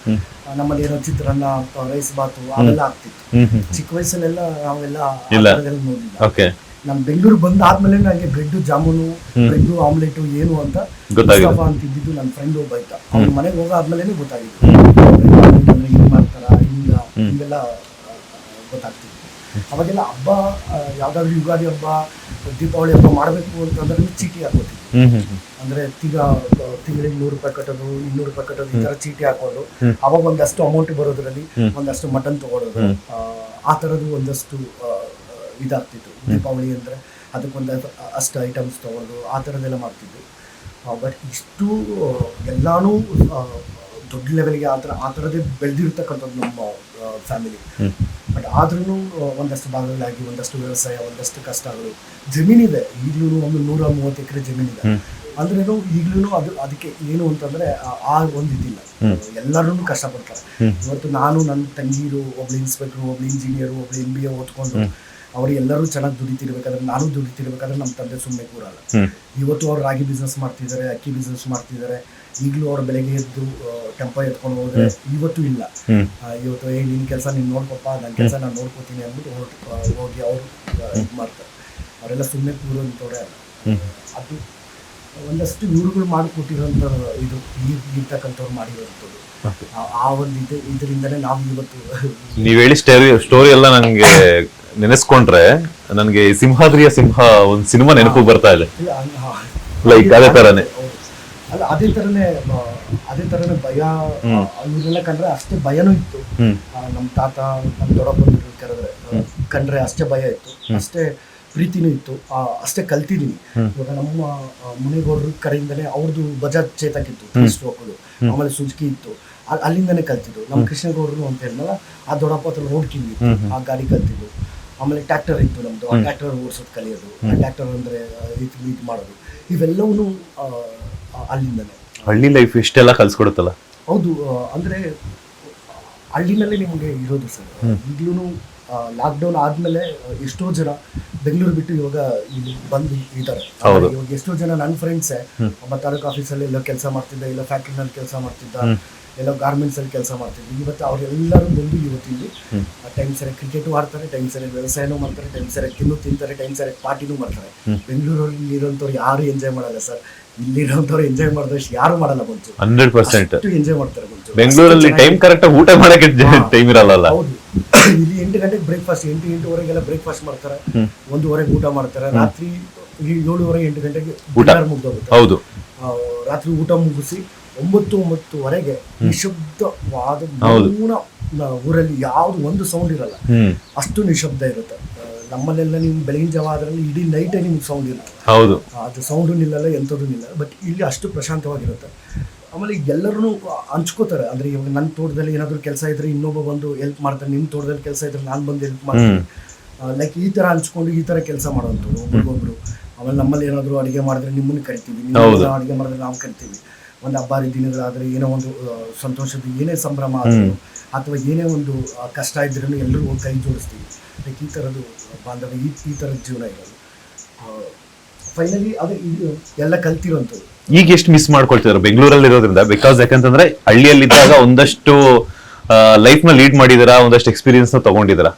ನಮ್ಮಲ್ಲಿ ಏನೋ ಚಿತ್ರಾನ್ನ, ರೈಸ್ ಬಾತು ಅವೆಲ್ಲ ಆಗ್ತಿತ್ತು. ಚಿಕ್ಕ ವಯಸ್ಸಲ್ಲೆಲ್ಲ ನಾವೆಲ್ಲ ನೋಡಿಲ್ಲ. ನಾನು ಬೆಂಗಳೂರು ಬಂದಾದ್ಮೇಲೆ ನನಗೆ ಬ್ರೆಡ್ ಜಾಮೂನು, ಬ್ರೆಡ್ ಆಮ್ಲೆಟ್ ಏನು ಅಂತ ಮುಸ್ತಫಾ ಅಂತಿದ್ದು ನನ್ನ ಫ್ರೆಂಡ್ ಒಬ್ಬ ಇದ್ದ. ಅವ್ನ ಮನೆಗೆ ಹೋಗಾದ್ಮೇಲೆ ಗೊತ್ತಾಗಿತ್ತು ಹಿಂಗ್ ಮಾಡ್ತಾರ, ಹಿಂಗೆಲ್ಲ ಗೊತ್ತಾಗ್ತಿತ್ತು. ಅವಾಗೆಲ್ಲ ಹಬ್ಬ ಯಾವ್ದಾದ್ರು ಯುಗಾದಿ ಹಬ್ಬ, ದೀಪಾವಳಿ ಹಬ್ಬ ಮಾಡಬೇಕು ಅಂತಂದ್ರೆ ಚೀಟಿ ಹಾಕೋತಿದ್ವಿ. ಅಂದ್ರೆ ತಿಂಗಳಿಗೆ 100 ರೂಪಾಯಿ ಕಟ್ಟೋದು, 200 ರೂಪಾಯಿ ಕಟ್ಟೋದು, ಈ ತರ ಚೀಟಿ ಹಾಕೋದು. ಅವಾಗ ಒಂದಷ್ಟು ಅಮೌಂಟ್ ಬರೋದ್ರಲ್ಲಿ ಒಂದಷ್ಟು ಮಟನ್ ತಗೊಳ್ಳೋದು, ಆ ಥರದ್ದು ಒಂದಷ್ಟು ಇದಾಗ್ತಿತ್ತು. ದೀಪಾವಳಿ ಅಂದರೆ ಅದಕ್ಕೊಂದು ಅಷ್ಟು ಐಟಮ್ಸ್ ತೊಗೊಳ್ಳೋದು, ಆ ಥರದ್ದೆಲ್ಲ ಮಾಡ್ತಿದ್ವಿ. ಬಟ್ ಇಷ್ಟು ಎಲ್ಲಾನು ದೊಡ್ಡ ಲೆವೆಲ್ಗೆ ಆ ಥರದ್ದೇ ಬೆಳೆದಿರ್ತಕ್ಕಂಥದ್ದು ನಮ್ಮ ಫ್ಯಾಮಿಲಿ. ಬಟ್ ಆದ್ರೂ ಒಂದಷ್ಟು ಭಾಗಗಳಾಗಿ ಒಂದಷ್ಟು ವ್ಯವಸಾಯ, ಒಂದಷ್ಟು ಕಷ್ಟಗಳು. ಜಮೀನಿದೆ ಈಗಲೂ, ಒಂದು 130 ಎಕರೆ ಜಮೀನಿದೆ. ಅಂದ್ರೇನು ಈಗಲೂ ಅದಕ್ಕೆ ಏನು ಅಂತಂದ್ರೆ ಆ ಒಂದು ಇದಿಲ್ಲ. ಎಲ್ಲರೂ ಕಷ್ಟಪಡ್ತಾರೆ. ಇವತ್ತು ನಾನು, ನನ್ನ ತಂಗಿರು, ಒಬ್ಳು ಇನ್ಸ್ಪೆಕ್ಟ್ರು, ಒಬ್ಳು ಇಂಜಿನಿಯರು, ಒಬ್ಳು MBA ಓದ್ಕೊಂಡು ಅವ್ರು ಎಲ್ಲರೂ ಚೆನ್ನಾಗಿ ದುಡಿತಿರ್ಬೇಕಾದ್ರೆ, ನಾನು ದುಡಿತಿರ್ಬೇಕಾದ್ರೆ ನಮ್ಮ ತಂದೆ ಸುಮ್ಮನೆ ಕೂರಲ್ಲ. ಇವತ್ತು ಅವ್ರು ರಾಗಿ ಬಿಸ್ನೆಸ್ ಮಾಡ್ತಿದ್ದಾರೆ, ಅಕ್ಕಿ ಬಿಸ್ನೆಸ್ ಮಾಡ್ತಿದ್ದಾರೆ. ಈಗಲೂ ಅವ್ರ ಬೆಳಗ್ಗೆ ಎದ್ದು ಟೆಂಪೋ ಎತ್ಕೊಂಡು ಹೋದ್ರೆ ಇವತ್ತು ಇಲ್ಲ. ಇವತ್ತು ನಿನ್ನ ಕೆಲಸ ನೀನು ನೋಡ್ಕೊಪ್ಪ, ನನ್ನ ಕೆಲಸ ನಾನು ನೋಡ್ಕೋತೀನಿ ಅಂದ್ಬಿಟ್ಟು ಹೋಗಿ ಅವರು ಇದು ಮಾಡ್ತಾರೆ. ಅವರೆಲ್ಲ ಸುಮ್ಮನೆ ಕೂರುವಂಥವ್ರೆ ಅಲ್ಲ. ಅದು ಒಂದಷ್ಟು ಇವ್ರುಗಳು ಮಾಡಿಕೊಟ್ಟಿರೋಂಥ ಇದು ಇರ್ತಕ್ಕಂಥವ್ರು ಮಾಡಿರೋಂಥದ್ದು. ಆ ಒಂದು ಇದರಿಂದನೇ ನಾವು ಇವತ್ತು ನೀವ್ ಹೇಳಿ ಸ್ಟೋರಿ ಎಲ್ಲ ನಂಗೆ ನೆನೆಸ್ಕೊಂಡ್ರೆ ನನಗೆ ಸಿಂಹಾದ್ರಿಯ ಸಿಂಹ ಒಂದು ಸಿನಿಮಾ ನೆನಪು ಬರ್ತಾ ಇದೆ. ಲೈಕ್ ಅದೇ ತರನೇ ಅಲ್ಲ, ಅದೇ ತರನೇ ಭಯ ಇವರೆಲ್ಲ ಕಂಡ್ರೆ ಅಷ್ಟೇ ಭಯನೂ ಇತ್ತು. ನಮ್ಮ ತಾತ, ನಮ್ಮ ದೊಡ್ಡಪ್ಪನ ಕರೆದ್ರೆ ಕಂಡ್ರೆ ಅಷ್ಟೇ ಭಯ ಇತ್ತು, ಅಷ್ಟೇ ಪ್ರೀತಿನೂ ಇತ್ತು, ಅಷ್ಟೇ ಕಲ್ತಿದ್ದೀನಿ. ಇವಾಗ ನಮ್ಮ ಮುನಿಗೌಡ್ರ ಕಡೆಯಿಂದನೇ ಅವ್ರದ್ದು ಬಜಾಜ್ ಚೇತಕ್ ಇತ್ತು, 3 ಸ್ಟ್ರೋಕ್ಗಳು. ಆಮೇಲೆ ಸುಜುಕಿ ಇತ್ತು, ಅಲ್ಲಿಂದನೇ ಕಲ್ತಿದ್ದು. ನಮ್ಮ ಕೃಷ್ಣಗೌಡರು ಅಂತ ಹೇಳಿದ್ನಲ್ಲ, ಆ ದೊಡ್ಡಪ್ಪ ಹತ್ರ ರೋಡ್ ಕಿಂಗ್ ಇತ್ತು, ಆ ಗಾಡಿ ಕಲ್ತಿದ್ದು. ಆಮೇಲೆ ಟ್ರ್ಯಾಕ್ಟರ್ ಇತ್ತು ನಮ್ದು, ಆ ಟ್ರ್ಯಾಕ್ಟರ್ ಓಡಿಸೋದು ಕಲಿಯೋದು, ಆ ಟ್ರ್ಯಾಕ್ಟರ್ ಅಂದ್ರೆ ಇದು ಮಾಡೋದು, ಇವೆಲ್ಲವೂ ಅಲ್ಲಿಂದನೇ. ಹಳ್ಳಿ ಲೈಫ್ ಇಷ್ಟೆಲ್ಲ ಕಲ್ಸ್ಕೊಡುತ್ತಲ್ಲ. ಹೌದು, ಅಂದ್ರೆ ಹಳ್ಳಿನಲ್ಲೇ ನಿಮಗೆ ಇರೋದು ಸರ್. ಈಗಲೂ ಲಾಕ್ಡೌನ್ ಆದ್ಮೇಲೆ ಎಷ್ಟೋ ಜನ ಬೆಂಗಳೂರು ಬಿಟ್ಟು ಇವಾಗ ಇಲ್ಲಿ ಬಂದು ಇದ್ದಾರೆ. ಇವಾಗ ಎಷ್ಟೋ ಜನ ನನ್ನ ಫ್ರೆಂಡ್ಸೇ ಒಬ್ಬ ತಾಲೂಕು ಆಫೀಸಲ್ಲಿ ಎಲ್ಲೋ ಕೆಲಸ ಮಾಡ್ತಿದ್ದ, ಇಲ್ಲ ಫ್ಯಾಕ್ಟ್ರಿನಲ್ಲಿ ಕೆಲಸ ಮಾಡ್ತಿದ್ದ, ಎಲ್ಲೋ ಗಾರ್ಮೆಂಟ್ಸ್ ಅಲ್ಲಿ ಕೆಲಸ ಮಾಡ್ತಿದ್ವಿ. ಇವತ್ತು ಅವರೆಲ್ಲರೂ ಬಂದು ಇವತ್ತಿಲ್ಲಿ ಟೈಮ್ ಸರಿಯಾಗಿ ಕ್ರಿಕೆಟು ಆಡ್ತಾರೆ, ಟೈಮ್ ಸರಿಯಾಗಿ ವ್ಯವಸಾಯನೂ ಮಾಡ್ತಾರೆ, ಟೈಮ್ ಸರಿಯಾಗಿ ತಿಂತಾರೆ, ಟೈಮ್ ಸರಿಯಾಗಿ ಪಾರ್ಟಿನೂ ಮಾಡ್ತಾರೆ. ಬೆಂಗಳೂರಲ್ಲಿ ಇರೋಂಥವ್ರು ಯಾರು ಎಂಜಾಯ್ ಮಾಡಲ್ಲ ಸರ್. ಇಲ್ಲಿರೋಂಥವ್ರು ಎಂಜಾಯ್ ಮಾಡಿದಷ್ಟು ಯಾರು ಮಾಡಲ್ಲ. ಬಂತು 100% ಎಂಜಾಯ್ ಮಾಡ್ತಾರೆ. ಬೆಂಗಳೂರಲ್ಲಿ ಟೈಮ್ ಕರೆಕ್ಟ್ ಊಟ ಮಾಡಕ್ಕೆ ಟೈಮ್ ಇರಲ್ಲ. ಹೌದು, ಇಲ್ಲಿ 8 ಗಂಟೆಗೆ ಬ್ರೇಕ್ಫಾಸ್ಟ್, 8-8:30 ಬ್ರೇಕ್ಫಾಸ್ಟ್ ಮಾಡ್ತಾರೆ, 1:00 ಊಟ ಮಾಡ್ತಾರೆ. ರಾತ್ರಿ 7:30-8 ಗಂಟೆಗೆ ಊಟ ಮುಗ್ದೋಗುತ್ತೆ. ಹೌದು, ರಾತ್ರಿ ಊಟ ಮುಗಿಸಿ 9-9:30 ನಿಶಬ್ದವಾದ ಮೌನ. ಊರಲ್ಲಿ ಯಾವ್ದು ಒಂದು ಸೌಂಡ್ ಇರಲ್ಲ, ಅಷ್ಟು ನಿಶಬ್ದ ಇರುತ್ತೆ. ನಮ್ಮಲ್ಲೆಲ್ಲ ನೀವು ಬೆಳಗಿನ ಜಾವ ಆದ್ರಲ್ಲಿ ಇಡೀ ನೈಟೇ ನಿಮ್ಗೆ ಸೌಂಡ್ ಇರುತ್ತೆ. ಹೌದು, ಅದು ಸೌಂಡು ನಿಲ್ಲಲ್ಲ, ಎಂಥದ್ದು ನಿಲ್ಲಲ್ಲ. ಬಟ್ ಇಲ್ಲಿ ಅಷ್ಟು ಪ್ರಶಾಂತವಾಗಿರುತ್ತೆ. ಆಮೇಲೆ ಎಲ್ಲರೂ ಹಂಚ್ಕೋತಾರೆ. ಅಂದ್ರೆ ಇವಾಗ ನನ್ನ ತೋಟದಲ್ಲಿ ಏನಾದ್ರು ಕೆಲಸ ಇದ್ರೆ ಇನ್ನೊಬ್ಬ ಬಂದು ಹೆಲ್ಪ್ ಮಾಡ್ತಾರೆ, ನಿಮ್ಮ ತೋಟದಲ್ಲಿ ಕೆಲಸ ಇದ್ರೆ ನಾನು ಬಂದು ಹೆಲ್ಪ್ ಮಾಡ್ತೀನಿ. ಲೈಕ್ ಈ ತರ ಹಂಚ್ಕೊಂಡು ಈ ತರ ಕೆಲಸ ಮಾಡೋವಂಥವ್ರು ಒಬ್ರಿಗೊಬ್ರು. ಆಮೇಲೆ ನಮ್ಮಲ್ಲಿ ಏನಾದ್ರು ಅಡುಗೆ ಮಾಡಿದ್ರೆ ನಿಮ್ಮನ್ನು ಕರಿತೀವಿ, ನೀವು ಅಡುಗೆ ಮಾಡಿದ್ರೆ ನಾವು ಕರಿತೀವಿ. ಒಂದು ಹಬ್ಬ ದಿನಗಳಾದ್ರೆ, ಏನೋ ಒಂದು ಸಂತೋಷದ ಏನೇ ಸಂಭ್ರಮ ಆದ್ರೂ, ಅಥವಾ ಏನೇ ಒಂದು ಕಷ್ಟ ಇದ್ರೂ ಎಲ್ಲರೂ ಹೋಗಿ ಕೈ ಜೋಡಿಸ್ತೀವಿ. ಲೈಕ್ ಈ ಥರದ್ದು ಬಾಂಧವ್ಯ, ಈ ಥರದ ಜೀವನ ಇರೋದು. ಫೈನಲಿ ಅದು ಎಲ್ಲ ಕಲ್ತಿರೋಂಥದ್ದು. ಈಗ ಎಷ್ಟು ಮಿಸ್ ಮಾಡ್ಕೊಳ್ತಿದ್ರು ಬೆಂಗಳೂರಲ್ಲಿ ಇರೋದ್ರಿಂದ? ಬಿಕಾಸ್ ಯಾಕಂತಂದ್ರೆ ಹಳ್ಳಿಯಲ್ಲಿದ್ದಾಗ ಒಂದಷ್ಟು ಲೈಫ್ ನ ಲೀಡ್ ಮಾಡಿದಾರ, ಒಂದಷ್ಟು ಎಕ್ಸ್ಪೀರಿಯನ್ಸ್ ನ ತಗೊಂಡಿದಾರ.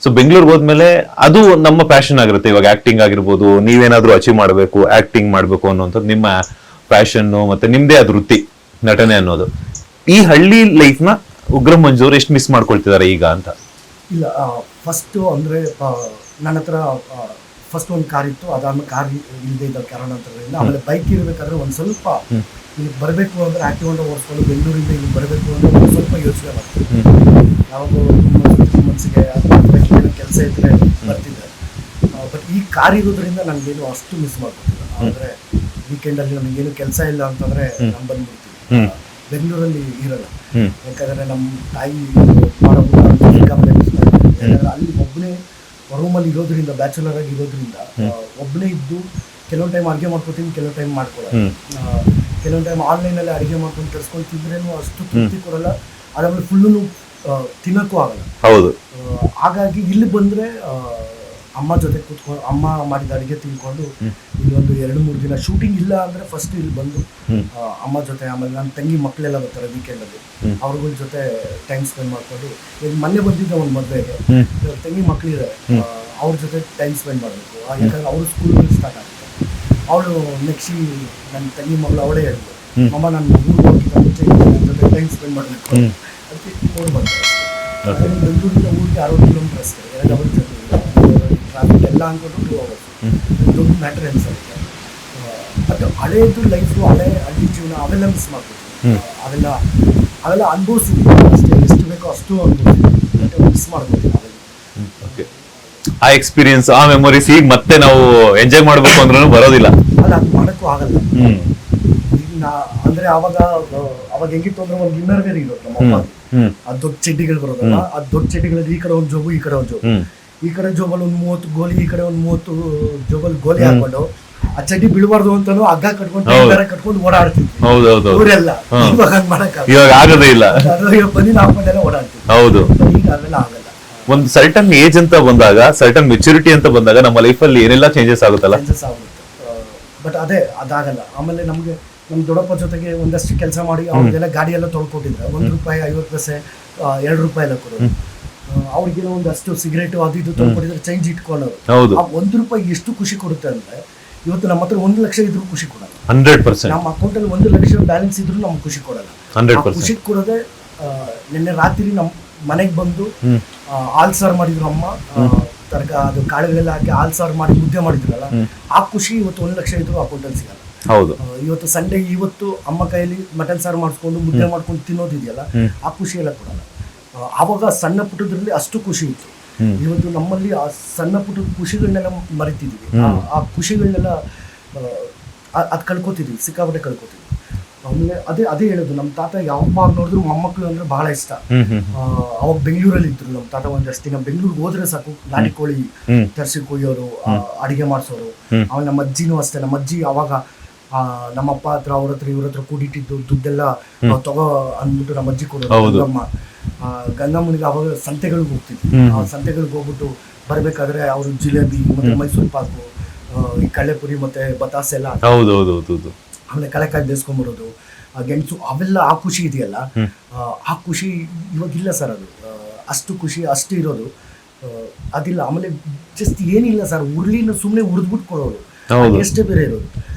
ಸೊ ಬೆಂಗಳೂರಿಗೆ ಹೋದ್ಮೇಲೆ ಅದು ನಮ್ಮ ಪ್ಯಾಷನ್ ಆಗಿರುತ್ತೆ. ಇವಾಗ ಆಕ್ಟಿಂಗ್ ಆಗಿರ್ಬೋದು, ನೀವೇನಾದ್ರೂ ಅಚೀವ್ ಮಾಡಬೇಕು, ಆಕ್ಟಿಂಗ್ ಮಾಡಬೇಕು ಅನ್ನೋಂಥದ್ದು ನಿಮ್ಮ ಪ್ಯಾಷನ್, ಮತ್ತೆ ನಿಮ್ದೇ ಅದು ವೃತ್ತಿ ನಟನೆ ಅನ್ನೋದು. ಈ ಹಳ್ಳಿ ಲೈಫ್ ನ ಉಗ್ರಂ ಮಂಜು ಅವರು ಎಷ್ಟು ಮಿಸ್ ಮಾಡ್ಕೊಳ್ತಿದ್ದಾರೆ ಈಗ ಅಂತ? ಇಲ್ಲ, ಫಸ್ಟ್ ಅಂದ್ರೆ ನನ್ನ ಹತ್ರ ಫಸ್ಟ್ ಒಂದು ಕಾರ್ ಇತ್ತು, ಅದಾದ್ಮೇಲೆ ಕಾರ್ ಇಲ್ಲದೆ ಇದ್ದ ಕಾರಣಾಂತರದಿಂದ. ಆಮೇಲೆ ಬೈಕ್ ಇರಬೇಕಾದ್ರೆ ಒಂದು ಸ್ವಲ್ಪ ಇಲ್ಲಿ ಬರಬೇಕು ಅಂದ್ರೆ ಆಕ್ಟಿವ್ ಹೊಂಡ ಓಡಿಸ್ಕೊಂಡು ಬೆಂಗಳೂರಿಂದ ಇಲ್ಲಿ ಬರಬೇಕು ಅಂದ್ರೆ ಒಂದು ಸ್ವಲ್ಪ ಯೋಚನೆ ಮಾಡ್ತೀನಿ. ಯಾವಾಗ ಮನಸ್ಸಿಗೆ ಕೆಲಸ ಇದ್ರೆ ಬರ್ತಿದ್ದೆ. ಬಟ್ ಈ ಕಾರ್ ಇರೋದ್ರಿಂದ ನನಗೇನು ಅಷ್ಟು ಮಿಸ್ ಮಾಡ್ಕೊತಿಲ್ಲ. ಆದರೆ ವೀಕೆಂಡಲ್ಲಿ ನನಗೇನು ಕೆಲಸ ಇಲ್ಲ ಅಂತಂದ್ರೆ ನಾನು ಬಂದ್ಬಿಡ್ತೀನಿ. ಬೆಂಗಳೂರಲ್ಲಿ ಇರಲ್ಲ, ಯಾಕಂದ್ರೆ ನಮ್ಮ ತಾಯಿ ಯಾಕಂದ್ರೆ ಅಲ್ಲಿ ಒಬ್ಬನೇ ರೂಮಲ್ಲಿ ಇರೋದ್ರಿಂದ, ಬ್ಯಾಚುಲರ್ ಆಗಿ ಇರೋದ್ರಿಂದ ಒಬ್ಬನೇ ಇದ್ದು ಕೆಲವೊಂದು ಟೈಮ್ ಅಡುಗೆ ಮಾಡ್ಕೊತೀನಿ, ಕೆಲವೊಂದು ಟೈಮ್ ಮಾಡ್ಕೊಳಲ್ಲ. ಕೆಲವೊಂದು ಟೈಮ್ ಆನ್ಲೈನಲ್ಲಿ ಅಡುಗೆ ಮಾಡ್ಕೊಂಡು ತರಿಸ್ಕೊಂಡು ತಿಂದ್ರೇನು ಅಷ್ಟು ತೃಪ್ತಿ ಕೊಡಲ್ಲ, ಅದಾದ್ಮೇಲೆ ಫುಲ್ಲು ತಿನ್ನೋಕ್ಕೂ ಆಗಲ್ಲ. ಹೌದು. ಹಾಗಾಗಿ ಇಲ್ಲಿ ಬಂದರೆ ಅಮ್ಮ ಜೊತೆ ಕೂತ್ಕೊಂಡು ಅಮ್ಮ ಮಾಡಿದ ಅಡುಗೆ ತಿನ್ಕೊಂಡು ಇಲ್ಲೊಂದು 2-3 ದಿನ ಶೂಟಿಂಗ್ ಇಲ್ಲ ಅಂದರೆ ಫಸ್ಟ್ ಇಲ್ಲಿ ಬಂದು ಅಮ್ಮ ಜೊತೆ, ಆಮೇಲೆ ನನ್ನ ತಂಗಿ ಮಕ್ಕಳೆಲ್ಲ ಬರ್ತಾರೆ ವೀಕೆಂಡಲ್ಲಿ, ಅವ್ರಗಳ ಜೊತೆ ಟೈಮ್ ಸ್ಪೆಂಡ್ ಮಾಡಿಕೊಂಡು, ಈಗ ಮೊನ್ನೆ ಬಂದಿದ್ದೆ ಒಂದು ಮದುವೆಗೆ, ತಂಗಿ ಮಕ್ಕಳಿದೆ ಅವ್ರ ಜೊತೆ ಟೈಮ್ ಸ್ಪೆಂಡ್ ಮಾಡಬೇಕು. ಯಾಕಂದ್ರೆ ಅವ್ರ ಸ್ಕೂಲ್ಗಳು ಸ್ಟಾರ್ಟ್ ಆಗುತ್ತೆ. ಅವಳು ನೆಕ್ಸ್ಟ್ ನನ್ನ ತಂಗಿ ಮಗಳು ಅವಳೇ ಹೇಳಿದ್ರು, ಅಮ್ಮ ನಾನು ಊರಿಗೆ ಹೋಗಿದ್ದ ಮುಂಚೆ ನನ್ನ ಜೊತೆ ಟೈಮ್ ಸ್ಪೆಂಡ್ ಮಾಡಬೇಕು ಅದಕ್ಕೆ ನೋಡಿ ಬರ್ತಾರೆ. ಬೆಂಗಳೂರಿಂದ ಊರಿಗೆ 60 ಕಿಲೋಮೀಟರ್ ಅಷ್ಟೇ, 2 ಅವರ್ ಜರ್ನಿ, ಟ್ರಾಫಿಕ್ ಎಲ್ಲ ಅಂದ್ಕೊಂಡು 2 ಅವರ್ಸ್, ದೊಡ್ಡ ಮ್ಯಾಟ್ರ್ ಅನ್ಸುತ್ತೆ. ಬಟ್ ಹಳೇದು ಲೈಫು, ಹಳ್ಳಿ ಜೀವನ ಅವೆಲ್ಲ ಮಿಸ್ ಮಾಡ್ಕೊತೀವಿ. ಅವೆಲ್ಲ ಅನುಭವಿಸಿದ್ವಿ ಅಷ್ಟೇ, ಎಷ್ಟು ಬೇಕೋ ಅಷ್ಟು ಅನುಭವಿಸ್ತೀವಿ, ಬಟ್ ಮಿಸ್ ಮಾಡ್ಕೊತೀವಿ ಅವೆಲ್ಲ. ಆ ಎಕ್ಸ್ಪೀರಿಯನ್ಸ್, ಆ ಮೆಮೊರೀಸ್ ಈಗ ಮತ್ತೆ ನಾವು ಎಂಜಾಯ್ ಮಾಡ್ಬೇಕು ಅಂದ್ರೂ ಬರೋದಿಲ್ಲ. ಅಲ್ಲ, ಅದು ಮಾಡೋಕ್ಕೂ ಆಗಲ್ಲ. ಈಗ ಅಂದ್ರೆ ಅವಾಗ ಹೆಂಗಿತ್ತು ಅಂದ್ರೆ ಒಂದು ಇನ್ನರ್ ವೇರ್ ಇರೋದು ನಮ್ಮ ಅಪ್ಪ, ಅದು ದೊಡ್ಡ ಚಡ್ಡಿಗಳು ಬರೋದಲ್ಲ, ಅದು ದೊಡ್ಡ ಚಡ್ಡಿಗಳಲ್ಲಿ ಈ ಕಡೆ ಒಂದು ಜೋಬು, ಈ ಕಡೆ ಒಂದು ಜೋಬು, ಈ ಕಡೆ ಜೋಬಲ್ಲಿ ಒಂದು 30 ಗೋಲಿ, ಈ ಕಡೆ ಒಂದು 30 ಜೋಬಲ್ಲಿ ಗೋಲಿ ಹಾಕೊಂಡು ಆ ಚಡ್ಡಿ ಬೀಳಬಾರ್ದು ಅಂತಾನು ಹಗ್ಗ ಕಟ್ಕೊಂಡು ಓಡಾಡ್ತಿದ್ವಿ ಊರೆಲ್ಲ. ಇವಾಗ ಹಂಗ್ ಮಾಡಕ್ಕಾಗಲ್ಲ, ಇವಾಗ ಆಗೋದೇ ಇಲ್ಲ. ಬನ್ನಿ ಹಾಕೊಂಡೆಲ್ಲ ಓಡಾಡ್ತೀವಿ. ಹೌದು. ಈಗ ಅವೆಲ್ಲ ಆಗಲ್ಲ. ಒಂದು ಸರ್ಟನ್ ಏಜ್ ಅಂತ ಬಂದಾಗ, ಸರ್ಟನ್ ಮೆಚುರಿಟಿ ಅಂತ ಬಂದಾಗ ನಮ್ಮ ಲೈಫಲ್ಲಿ ಏನೆಲ್ಲ ಚೇಂಜಸ್ ಆಗುತ್ತಲ್ಲ. ಬಟ್ ಅದಾಗಲ್ಲ. ಆಮೇಲೆ ನಮ್ಗೆ ನಮ್ಮ ದೊಡ್ಡಪ್ಪ ಜೊತೆಗೆ ಒಂದಷ್ಟು ಕೆಲಸ ಮಾಡಿ ಅವ್ರಿಗೆಲ್ಲ ಗಾಡಿ ಎಲ್ಲ ತೊಳ್ಕೊಟ್ಟಿದ್ರೆ ₹1, 50 ಪೈಸೆ, ₹2 ಎಲ್ಲ ಕೊಡೋದು. ಅವ್ರಿಗೇನೋ ಒಂದಷ್ಟು ಸಿಗರೇಟು ಅದು ಇದು ತೊಳ್ಕೊಟ್ಟಿದ್ರೆ ಚೇಂಜ್ ಇಟ್ಕೊಳ್ಳೋರು. ಆ ₹1 ಎಷ್ಟು ಖುಷಿ ಕೊಡುತ್ತೆ ಅಂದ್ರೆ, ಇವತ್ತು ನಮ್ಮ ಹತ್ರ 1 ಲಕ್ಷ ಇದ್ರೂ ಖುಷಿ ಕೊಡಲ್ಲ. 100%. ನಮ್ಮ ಅಕೌಂಟಲ್ಲಿ 1 ಲಕ್ಷ ಬ್ಯಾಲೆನ್ಸ್ ಇದ್ರೂ ನಮ್ಗೆ ಖುಷಿ ಕೊಡಲ್ಲ. 100%. ಖುಷಿ ಕೊಡೋದೆ ನಿನ್ನೆ ರಾತ್ರಿ ನಮ್ಮ ಮನೆಗೆ ಬಂದು ಹಾಲ್ ಸಾರು ಮಾಡಿದ್ರು ಅಮ್ಮ, ಅದು ಕಾಳುಗಳೆಲ್ಲ ಹಾಕಿ ಹಾಲ್ ಸಾರು ಮಾಡಿ ಮುದ್ದೆ ಮಾಡಿದ್ರಲ್ಲ, ಆ ಖುಷಿ ಇವತ್ತು 1 ಲಕ್ಷ ಇದ್ರು ಅಕೌಂಟಲ್ಲಿ ಸಿಗಲ್ಲ. ಹೌದು. ಇವತ್ತು ಸಂಡೇ ಇವತ್ತು ಅಮ್ಮ ಕೈಯಲ್ಲಿ ಮಟನ್ ಸಾರು ಮಾಡಿಸ್ಕೊಂಡು ಮುದ್ದೆ ಮಾಡ್ಕೊಂಡು ತಿನ್ನೋದಿದೆಯಲ್ಲ, ಆ ಖುಷಿ ಎಲ್ಲ ಕೊಡಲ್ಲ. ಆವಾಗ ಸಣ್ಣ ಪುಟ್ಟದ್ರಲ್ಲಿ ಅಷ್ಟು ಖುಷಿ ಇತ್ತು. ಇವತ್ತು ನಮ್ಮಲ್ಲಿ ಆ ಸಣ್ಣ ಪುಟ್ಟದ ಖುಷಿಗಳನ್ನೆಲ್ಲ ಮರಿತಿದ್ವಿ. ಆ ಖುಷಿಗಳನ್ನೆಲ್ಲ ಅದು ಕಳ್ಕೊತಿದ್ವಿ, ಸಿಕ್ಕಾಪಟ್ಟೆ ಕಳ್ಕೊತಿದ್ವಿ. ಆಮೇಲೆ ಅದೇ ಹೇಳೋದು, ನಮ್ಮ ತಾತ ಯಾವಾಗ ನೋಡಿದ್ರು ಮೊಮ್ಮಕ್ಕಳು ಅಂದ್ರೆ ಬಹಳ ಇಷ್ಟ. ಅವಾಗ ಬೆಂಗಳೂರಲ್ಲಿ ಇದ್ರು ನಮ್ಮ ತಾತ. ಒಂದಷ್ಟು ದಿನ ಬೆಂಗಳೂರಿಗೆ ಹೋದ್ರೆ ಸಾಕು, ನಾಟಿ ಕೋಳಿ ತರಿಸಿ ಕೊಯ್ಯೋರು, ಅಡಿಗೆ ಮಾಡಿಸೋರು. ಆಮೇಲೆ ನಮ್ಮ ಅಜ್ಜಿನೂ ಅಷ್ಟೇ. ನಮ್ಮ ಅಜ್ಜಿ ಅವಾಗ ನಮ್ಮಪ್ಪ ಹತ್ರ ಅವ್ರ ಹತ್ರ ಇವ್ರ ಹತ್ರ ಕೂಡಿಟ್ಟಿದ್ದು ದುಡ್ಡೆಲ್ಲ ತಗೋ ಅಂದ್ಬಿಟ್ಟು ನಮ್ಮ ಅಜ್ಜಿ ಕೊಡೋದು. ಗಂಗಮ್ಮನಿಗೆ ಅವಾಗ ಸಂತೆಗಳಿಗೆ ಹೋಗ್ತಿದ್ವಿ. ಆ ಸಂತೆಗಳಿಗೆ ಹೋಗ್ಬಿಟ್ಟು ಬರ್ಬೇಕಾದ್ರೆ ಅವರು ಜಿಲೇಬಿ ಮತ್ತೆ ಮೈಸೂರು ಪಾಕು, ಈ ಕಳ್ಳೆಪುರಿ ಮತ್ತೆ ಬತಾಸೆ ಎಲ್ಲ, ಆಮೇಲೆ ಕಳೆಕಾಯಿ ಬೇಯಿಸ್ಕೊಂಡ್ಬರೋದು, ಗೆಣಸು, ಅವೆಲ್ಲ ಆ ಖುಷಿ ಇದೆಯಲ್ಲ, ಆ ಖುಷಿ ಇವಾಗಿಲ್ಲ ಸರ್. ಅದು ಅಷ್ಟು ಖುಷಿ ಅಷ್ಟು ಇರೋದು ಅದಿಲ್ಲ. ಆಮೇಲೆ ಜಸ್ಟ್ ಏನಿಲ್ಲ ಸರ್, ಉರ್ಲಿನ ಸುಮ್ಮನೆ ಉರಿದ್ಬಿಟ್ಟು ಕೊಡೋರು, ಎಷ್ಟೇ ಬೇರೆ ಇರೋದು.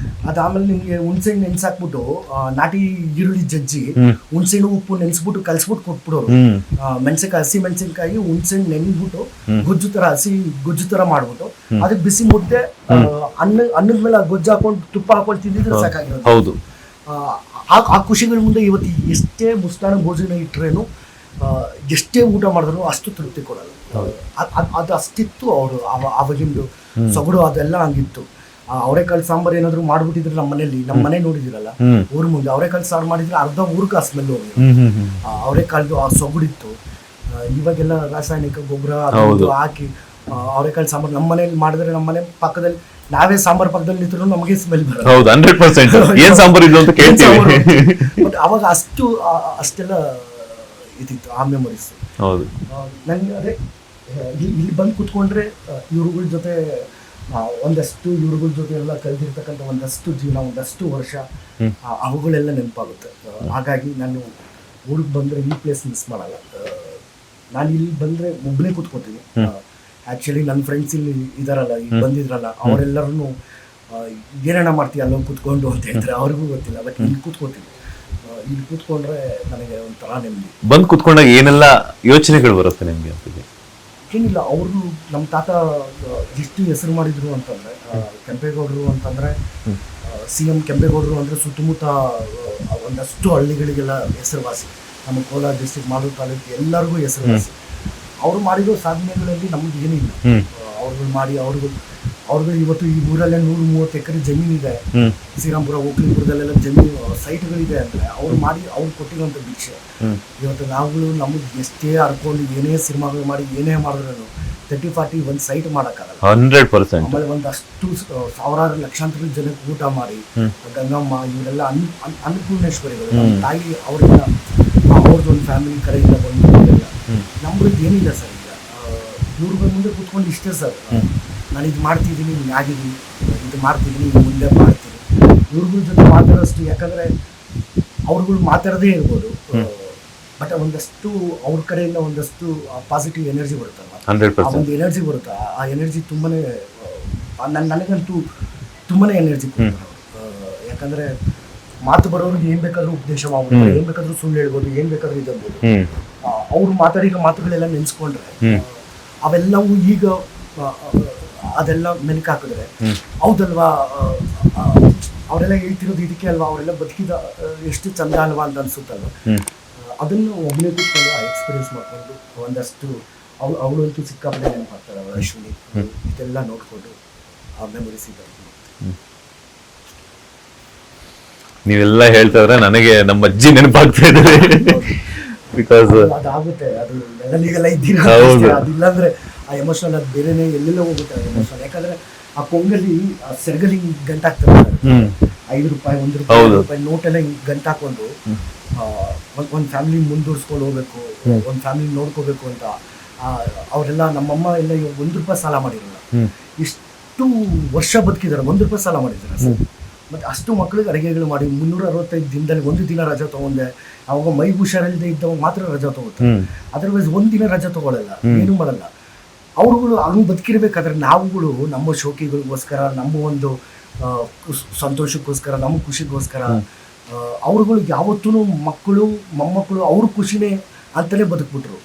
ಅದಾದ್ಮೇಲೆ ನಿಮ್ಗೆ ಹುಣ್ಸೆಹಣ್ಣು ನೆನ್ಸಾಕ್ಬಿಟ್ಟು ನಾಟಿ ಈರುಳ್ಳಿ ಜಜ್ಜಿ ಹುಣ್ಸೆಹಣ್ಣು ಉಪ್ಪು ನೆನ್ಸ್ಬಿಟ್ಟು ಕಲ್ಸ್ಬಿಟ್ಟು ಕೊಟ್ಬಿಡೋರು. ಮೆಣಸಿನಕಾಯಿ, ಹಸಿ ಮೆಣಸಿನಕಾಯಿ ಹುಣ್ಸೆಹಣ್ಣು ನೆನ್ಬಿಟ್ಟು ಹಸಿ ಗೊಜ್ಜು ತರ ಮಾಡ್ಬಿಟ್ಟು ಅದಕ್ಕೆ ಬಿಸಿ ಮುದ್ದೆ ಅನ್ನದ ಮೇಲೆ ಗೊಜ್ಜು ಹಾಕೊಂಡು ತುಪ್ಪ ಹಾಕೊಂಡು ತಿಂದಿದ್ರೆ ಸಾಕಾಗಿರೋದು. ಆ ಖುಷಿಗಳ ಮುಂದೆ ಇವತ್ತು ಎಷ್ಟೇ ಮುಸ್ತಾನ ಭೋಜನ ಇಟ್ರೇನು, ಎಷ್ಟೇ ಊಟ ಮಾಡಿದ್ರು ಅಷ್ಟು ತೃಪ್ತಿ ಕೊಡಲ್ಲ. ಅದು ಅಷ್ಟಿತ್ತು ಅವರು ಅವಾಗಿಂದು ಸೊಗಡು, ಅದೆಲ್ಲ ಹಂಗಿತ್ತು. ಅವರೆಕಾಳು ಸಾಂಬಾರು ಏನಾದ್ರು ಮಾಡ್ಬಿಟ್ಟಿದ್ರೆ ನಮ್ಮ ಮನೆ ನೋಡಿದಿರಲ್ಲ, ಊರ್ ಮುಂದೆ ಅವರೆಕಾಳು ಸಾರು ಮಾಡಿದ್ರೆ ಅರ್ಧ ಊರ್ಗೆ ಆ ಸ್ಮೆಲ್ ಹೋಗಿ ಅವರೆಕಾಳ್ದು ಆ ಸೊಗಡಿತ್ತು. ಇವಾಗೆಲ್ಲ ರಾಸಾಯನಿಕ ಗೊಬ್ಬರ ಹಾಕಿ ಅವರೆಕಾಳು ಸಾಂಬಾರು ನಮ್ಮ ಮನೇಲಿ ಮಾಡಿದ್ರೆ, ನಮ್ಮ ಮನೆ ಪಕ್ಕದಲ್ಲಿ ನಾವೇ ಸಾಂಬಾರ್ ಪಕ್ಕದಲ್ಲಿ ನಿಂತರೂ ನಮಗೆ ಸ್ಮೆಲ್ ಬರೋದು. ಬಟ್ ಅವಾಗ ಅಷ್ಟೆಲ್ಲ ಇದಿತ್ತು, ಆ ಮೆಮೊರೀಸ್. ನಂಗೆ ಅದೇ ಇಲ್ಲಿ ಬಂದು ಕೂತ್ಕೊಂಡ್ರೆ ಇವ್ರುಗಳ ಜೊತೆ ಇವ್ರುಗಳ ಜೊತೆ ಎಲ್ಲ ಕಳೆದಿರ್ತಕ್ಕಂಥ ಒಂದಷ್ಟು ಜೀವನ, ಒಂದಷ್ಟು ವರ್ಷ, ಅವುಗಳೆಲ್ಲ ನೆನಪಾಗುತ್ತೆ. ಹಾಗಾಗಿ ನಾನು ಊರಿಗೆ ಬಂದರೆ ಈ ಪ್ಲೇಸ್ ಮಿಸ್ ಮಾಡಲ್ಲ. ನಾನು ಇಲ್ಲಿ ಬಂದರೆ ಒಬ್ಬನೇ ಕೂತ್ಕೋತೀನಿ. ಆ್ಯಕ್ಚುಲಿ ನನ್ನ ಫ್ರೆಂಡ್ಸ್ ಇಲ್ಲಿ ಇದಾರಲ್ಲ, ಈಗ ಬಂದಿದ್ರಲ್ಲ, ಅವರೆಲ್ಲರೂ ಏನೇನ ಮಾಡ್ತೀವಿ ಅಲ್ಲೋಗಿ ಕೂತ್ಕೊಂಡು ಅಂತ ಹೇಳ್ತಾರೆ, ಅವ್ರಿಗೂ ಗೊತ್ತಿಲ್ಲ. ಬಟ್ ಇಲ್ಲಿ ಕೂತ್ಕೋತೀನಿ. ಇಲ್ಲಿ ಕೂತ್ಕೊಂಡ್ರೆ ನನಗೆ ಒಂಥರ ನೆಮ್ಮದಿ. ಬಂದು ಕೂತ್ಕೊಂಡಾಗ ಏನೆಲ್ಲ ಯೋಚನೆಗಳು ಬರುತ್ತೆ ನಿಮಗೆ? ಏನಿಲ್ಲ, ಅವರು ನಮ್ಮ ತಾತ ಎಷ್ಟು ಹೆಸರು ಮಾಡಿದ್ರು ಅಂತಂದರೆ, ಕೆಂಪೇಗೌಡರು ಅಂತಂದರೆ CM ಕೆಂಪೇಗೌಡರು ಅಂದರೆ ಸುತ್ತಮುತ್ತ ಒಂದಷ್ಟು ಹಳ್ಳಿಗಳಿಗೆಲ್ಲ ಹೆಸರುವಾಸಿ. ನಮ್ಮ ಕೋಲಾರ ಡಿಸ್ಟ್ರಿಕ್ಟ್, ಮಾಲೂರು ತಾಲೂಕು ಎಲ್ಲರಿಗೂ ಹೆಸರುವಾಸಿ. ಅವರು ಮಾಡಿರೋ ಸಾಧನೆಗಳಲ್ಲಿ ನಮ್ಗೆ ಏನಿಲ್ಲ. ಅವ್ರುಗಳು ಮಾಡಿ ಅವ್ರುಗಳು ಇವತ್ತು ಈ ಊರಲ್ಲೇ 130 ಎಕರೆ ಜಮೀನಿದೆ. ಶ್ರೀರಾಮ್ಪುರ, ಹೋಗ್ಲಿಪುರದಲ್ಲೆಲ್ಲ ಜಮೀನು ಸೈಟ್ಗಳಿದೆ ಅಂದರೆ ಅವ್ರು ಮಾಡಿ ಅವ್ರು ಕೊಟ್ಟಿರುವಂಥ ಭಿಕ್ಷೆ. ಇವತ್ತು ನಾವುಗಳು ನಮಗೆ ಎಷ್ಟೇ ಹರ್ಕೊಂಡು ಏನೇ ಸಿನಿಮಾಗಳು ಮಾಡಿ ಏನೇ ಮಾಡಿದ್ರು 30-40 ಒಂದು ಸೈಟ್ ಮಾಡೋಕ್ಕಾಗಲ್ಲ. 100%. ಆಮೇಲೆ ಒಂದಷ್ಟು ಸಾವಿರಾರು ಲಕ್ಷಾಂತರ ಜನಕ್ಕೆ ಊಟ ಮಾಡಿ ಗಂಗಮ್ಮ ಇವರೆಲ್ಲ ಅನ್ನಪೂರ್ಣೇಶ್ವರಿಗಳು ನಮ್ಮ ತಾಯಿ ಅವರಿಂದ ಅವ್ರದ್ದು ಒಂದು ಫ್ಯಾಮಿಲಿ ಕಡೆಯಿಂದ ಬಂದಿಲ್ಲ. ನಮ್ದು ಏನಿಲ್ಲ ಸರ್. ಈಗ ಇವ್ರ ಮುಂದೆ ಕೂತ್ಕೊಂಡು ಇಷ್ಟೇ ಸರ್, ನಾನು ಇದು ಮಾಡ್ತಿದ್ದೀನಿ, ಹಿಂಗೆ ಆಗಿದ್ದೀನಿ, ಇದು ಮಾಡ್ತಿದ್ದೀನಿ, ಇದು ಮುಂದೆ ಮಾಡ್ತೀನಿ. ಇವ್ರಗಳ ಜೊತೆ ಮಾತಾಡೋಷ್ಟು, ಯಾಕಂದರೆ ಅವ್ರುಗಳು ಮಾತಾಡೋದೇ ಇರ್ಬೋದು, ಬಟ್ ಒಂದಷ್ಟು ಅವ್ರ ಕಡೆಯಿಂದ ಒಂದಷ್ಟು ಪಾಸಿಟಿವ್ ಎನರ್ಜಿ ಬರುತ್ತಲ್ಲ, 100%. ಒಂದು ಎನರ್ಜಿ ಬರುತ್ತೆ. ಆ ಎನರ್ಜಿ ತುಂಬಾ ನನಗಂತೂ ತುಂಬಾ ಎನರ್ಜಿ ಕೊಡ್ತಾರೆ. ಯಾಕಂದರೆ ಮಾತು ಬರೋರಿಗೆ ಏನು ಬೇಕಾದ್ರೂ ಉಪದೇಶ ಮಾಡ್ಬೋದು, ಏನು ಬೇಕಾದ್ರೂ ಸುಳ್ಳು ಹೇಳ್ಬೋದು, ಏನು ಬೇಕಾದ್ರೂ ಇದಾಗ್ಬೋದು. ಅವ್ರು ಮಾತಾಡಿರೋ ಮಾತುಗಳೆಲ್ಲ ನೆನೆಸ್ಕೊಂಡ್ರೆ ಅವೆಲ್ಲವೂ ಈಗ ಅದೆಲ್ಲ ಮೆಲುಕಾಕಿದ್ರೆ ಹೌದಲ್ವಾ, ಅವರೆಲ್ಲ ಹೇಳ್ತಿರೋದು ಇದಕ್ಕೆ ಅಲ್ವಾ, ಅವರೆಲ್ಲ ಬದುಕಿದ ಎಷ್ಟು ಚಂದ ಅಲ್ವಾ ಅಂತ ಅನ್ಸುತ್ತಲ್ವ. ಅದನ್ನು ಒಬ್ಬನೇ ಕೂತ್ಕೊಂಡು ಎಕ್ಸ್ಪೀರಿಯನ್ಸ್ ಮಾಡ್ಕೊಂಡು ಒಂದಷ್ಟು ಅವಳಂತೂ ಸಿಕ್ಕಾಪಟ್ಟೆ ನೆನಪಾಗ್ತಾರೆ. ಅವಳ ಅಶ್ವಿನಿ ಇದೆಲ್ಲ ನೋಡ್ಕೊಂಡು ಆ ಮೆಮೊರೀಸ್ ಇದ್ದಾರೆ. ನೀವೆಲ್ಲ ಹೇಳ್ತಾ ಇದ್ರೆ ನನಗೆ ನಮ್ಮ ಅಜ್ಜಿ ನೆನಪಾಗ್ತಾ ಇದ್ದಾರೆ. ಬಿಕಾಸ್ ಅದಾಗುತ್ತೆ, ಅದು ನೆಗಲಿಗೆಲ್ಲ ಇದ್ದೀರ, ಅದಿಲ್ಲಾಂದ್ರೆ ಆ ಎಮೋಷನಲ್ ಅದು ಬೇರೆನೇ ಎಲ್ಲೆಲ್ಲ ಹೋಗುತ್ತೆ ಆ ಎಮೋಷನಲ್. ಯಾಕಂದ್ರೆ ಆ ಕೊಂಗಲ್ಲಿ ಆ ಸೆರಗಲ್ಲಿ ಹಿಂಗೆ ಗಂಟಾಗ್ತಾರೆ, ₹5 ₹1 ನೋಟೆಲ್ಲ ಹಿಂಗೆ ಗಂಟಾಕೊಂಡು ಒಂದು ಫ್ಯಾಮಿಲಿ ಮುಂದೂಡಿಸ್ಕೊಂಡು ಹೋಗ್ಬೇಕು, ಒಂದು ಫ್ಯಾಮಿಲಿ ನೋಡ್ಕೋಬೇಕು ಅಂತ ಅವರೆಲ್ಲ. ನಮ್ಮಮ್ಮ ಎಲ್ಲ ₹1 ಸಾಲ ಮಾಡಿರಲ್ಲ, ಎಷ್ಟು ವರ್ಷ ಬದುಕಿದ್ದಾರೆ, ₹1 ಸಾಲ ಮಾಡಿದ್ದಾರೆ ಸರ್. ಮತ್ತು ಅಷ್ಟು ಮಕ್ಕಳಿಗೆ ಅಡುಗೆಗಳು ಮಾಡಿ 365 ದಿನದಲ್ಲಿ 1 ದಿನ ರಜೆ ತೊಗೊಂಡೆ. ಅವಾಗ ಮೈ ಹುಷಾರಿಲ್ಲದೆ ಇದ್ದವಾಗ ಮಾತ್ರ ರಜೆ ತೊಗೋತಾರೆ, ಅದರ್ವೈಸ್ 1 ದಿನ ರಜೆ ತೊಗೊಳ್ಳಲ್ಲ, ಏನೂ ಮಾಡಲ್ಲ. ಅವ್ರುಗಳು ಹಂಗೆ ಬದುಕಿರ್ಬೇಕಾದ್ರೆ ನಾವುಗಳು ನಮ್ಮ ಶೋಕಿಗಳಿಗೋಸ್ಕರ, ನಮ್ಮ ಒಂದು ಸಂತೋಷಕ್ಕೋಸ್ಕರ, ನಮ್ಮ ಖುಷಿಗೋಸ್ಕರ ಅವ್ರುಗಳು ಯಾವತ್ತೂ ಮಕ್ಕಳು ಮೊಮ್ಮಕ್ಕಳು ಅವ್ರ ಖುಷಿನೇ ಅಂತಲೇ ಬದುಕ್ಬಿಟ್ರು.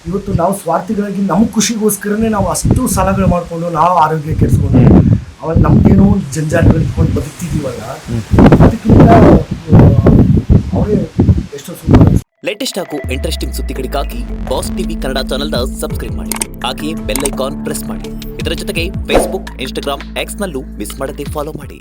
ಇವತ್ತು ನಾವು ಸ್ವಾರ್ಥಿಗಳಾಗಿ ನಮ್ಮ ಖುಷಿಗೋಸ್ಕರನೇ ನಾವು ಅಷ್ಟು ಸಾಲಗಳು ಮಾಡಿಕೊಂಡು ನಾವು ಆರೋಗ್ಯ ಕೆಡಿಸ್ಕೊಂಡು ಅವಾಗ ನಮ್ಗೇನೋ ಜಂಜಾಟಗಳು ಇಟ್ಕೊಂಡು ಬದುಕ್ತಿದ್ದೀವಲ್ಲ, ಅದಕ್ಕಿಂತ ಅವರೇ ಎಷ್ಟೋ ಸುಮ್ಮನೆ. ಲೇಟೆಸ್ಟ್ ಹಾಗೂ ಇಂಟ್ರೆಸ್ಟಿಂಗ್ ಸುದ್ದಿಗಳಿಗಾಗಿ ಬಾಸ್ ಟಿವಿ ಕನ್ನಡ ಚಾನೆಲ್ನ ಸಬ್ಸ್ಕ್ರೈಬ್ ಮಾಡಿ. ಹಾಗೆಯೇ ಬೆಲ್ ಐಕಾನ್ ಪ್ರೆಸ್ ಮಾಡಿ. ಇದರ ಜೊತೆಗೆ ಫೇಸ್ಬುಕ್, ಇನ್ಸ್ಟಾಗ್ರಾಮ್, ಎಕ್ಸ್ನಲ್ಲೂ ಮಿಸ್ ಮಾಡದೆ ಫಾಲೋ ಮಾಡಿ.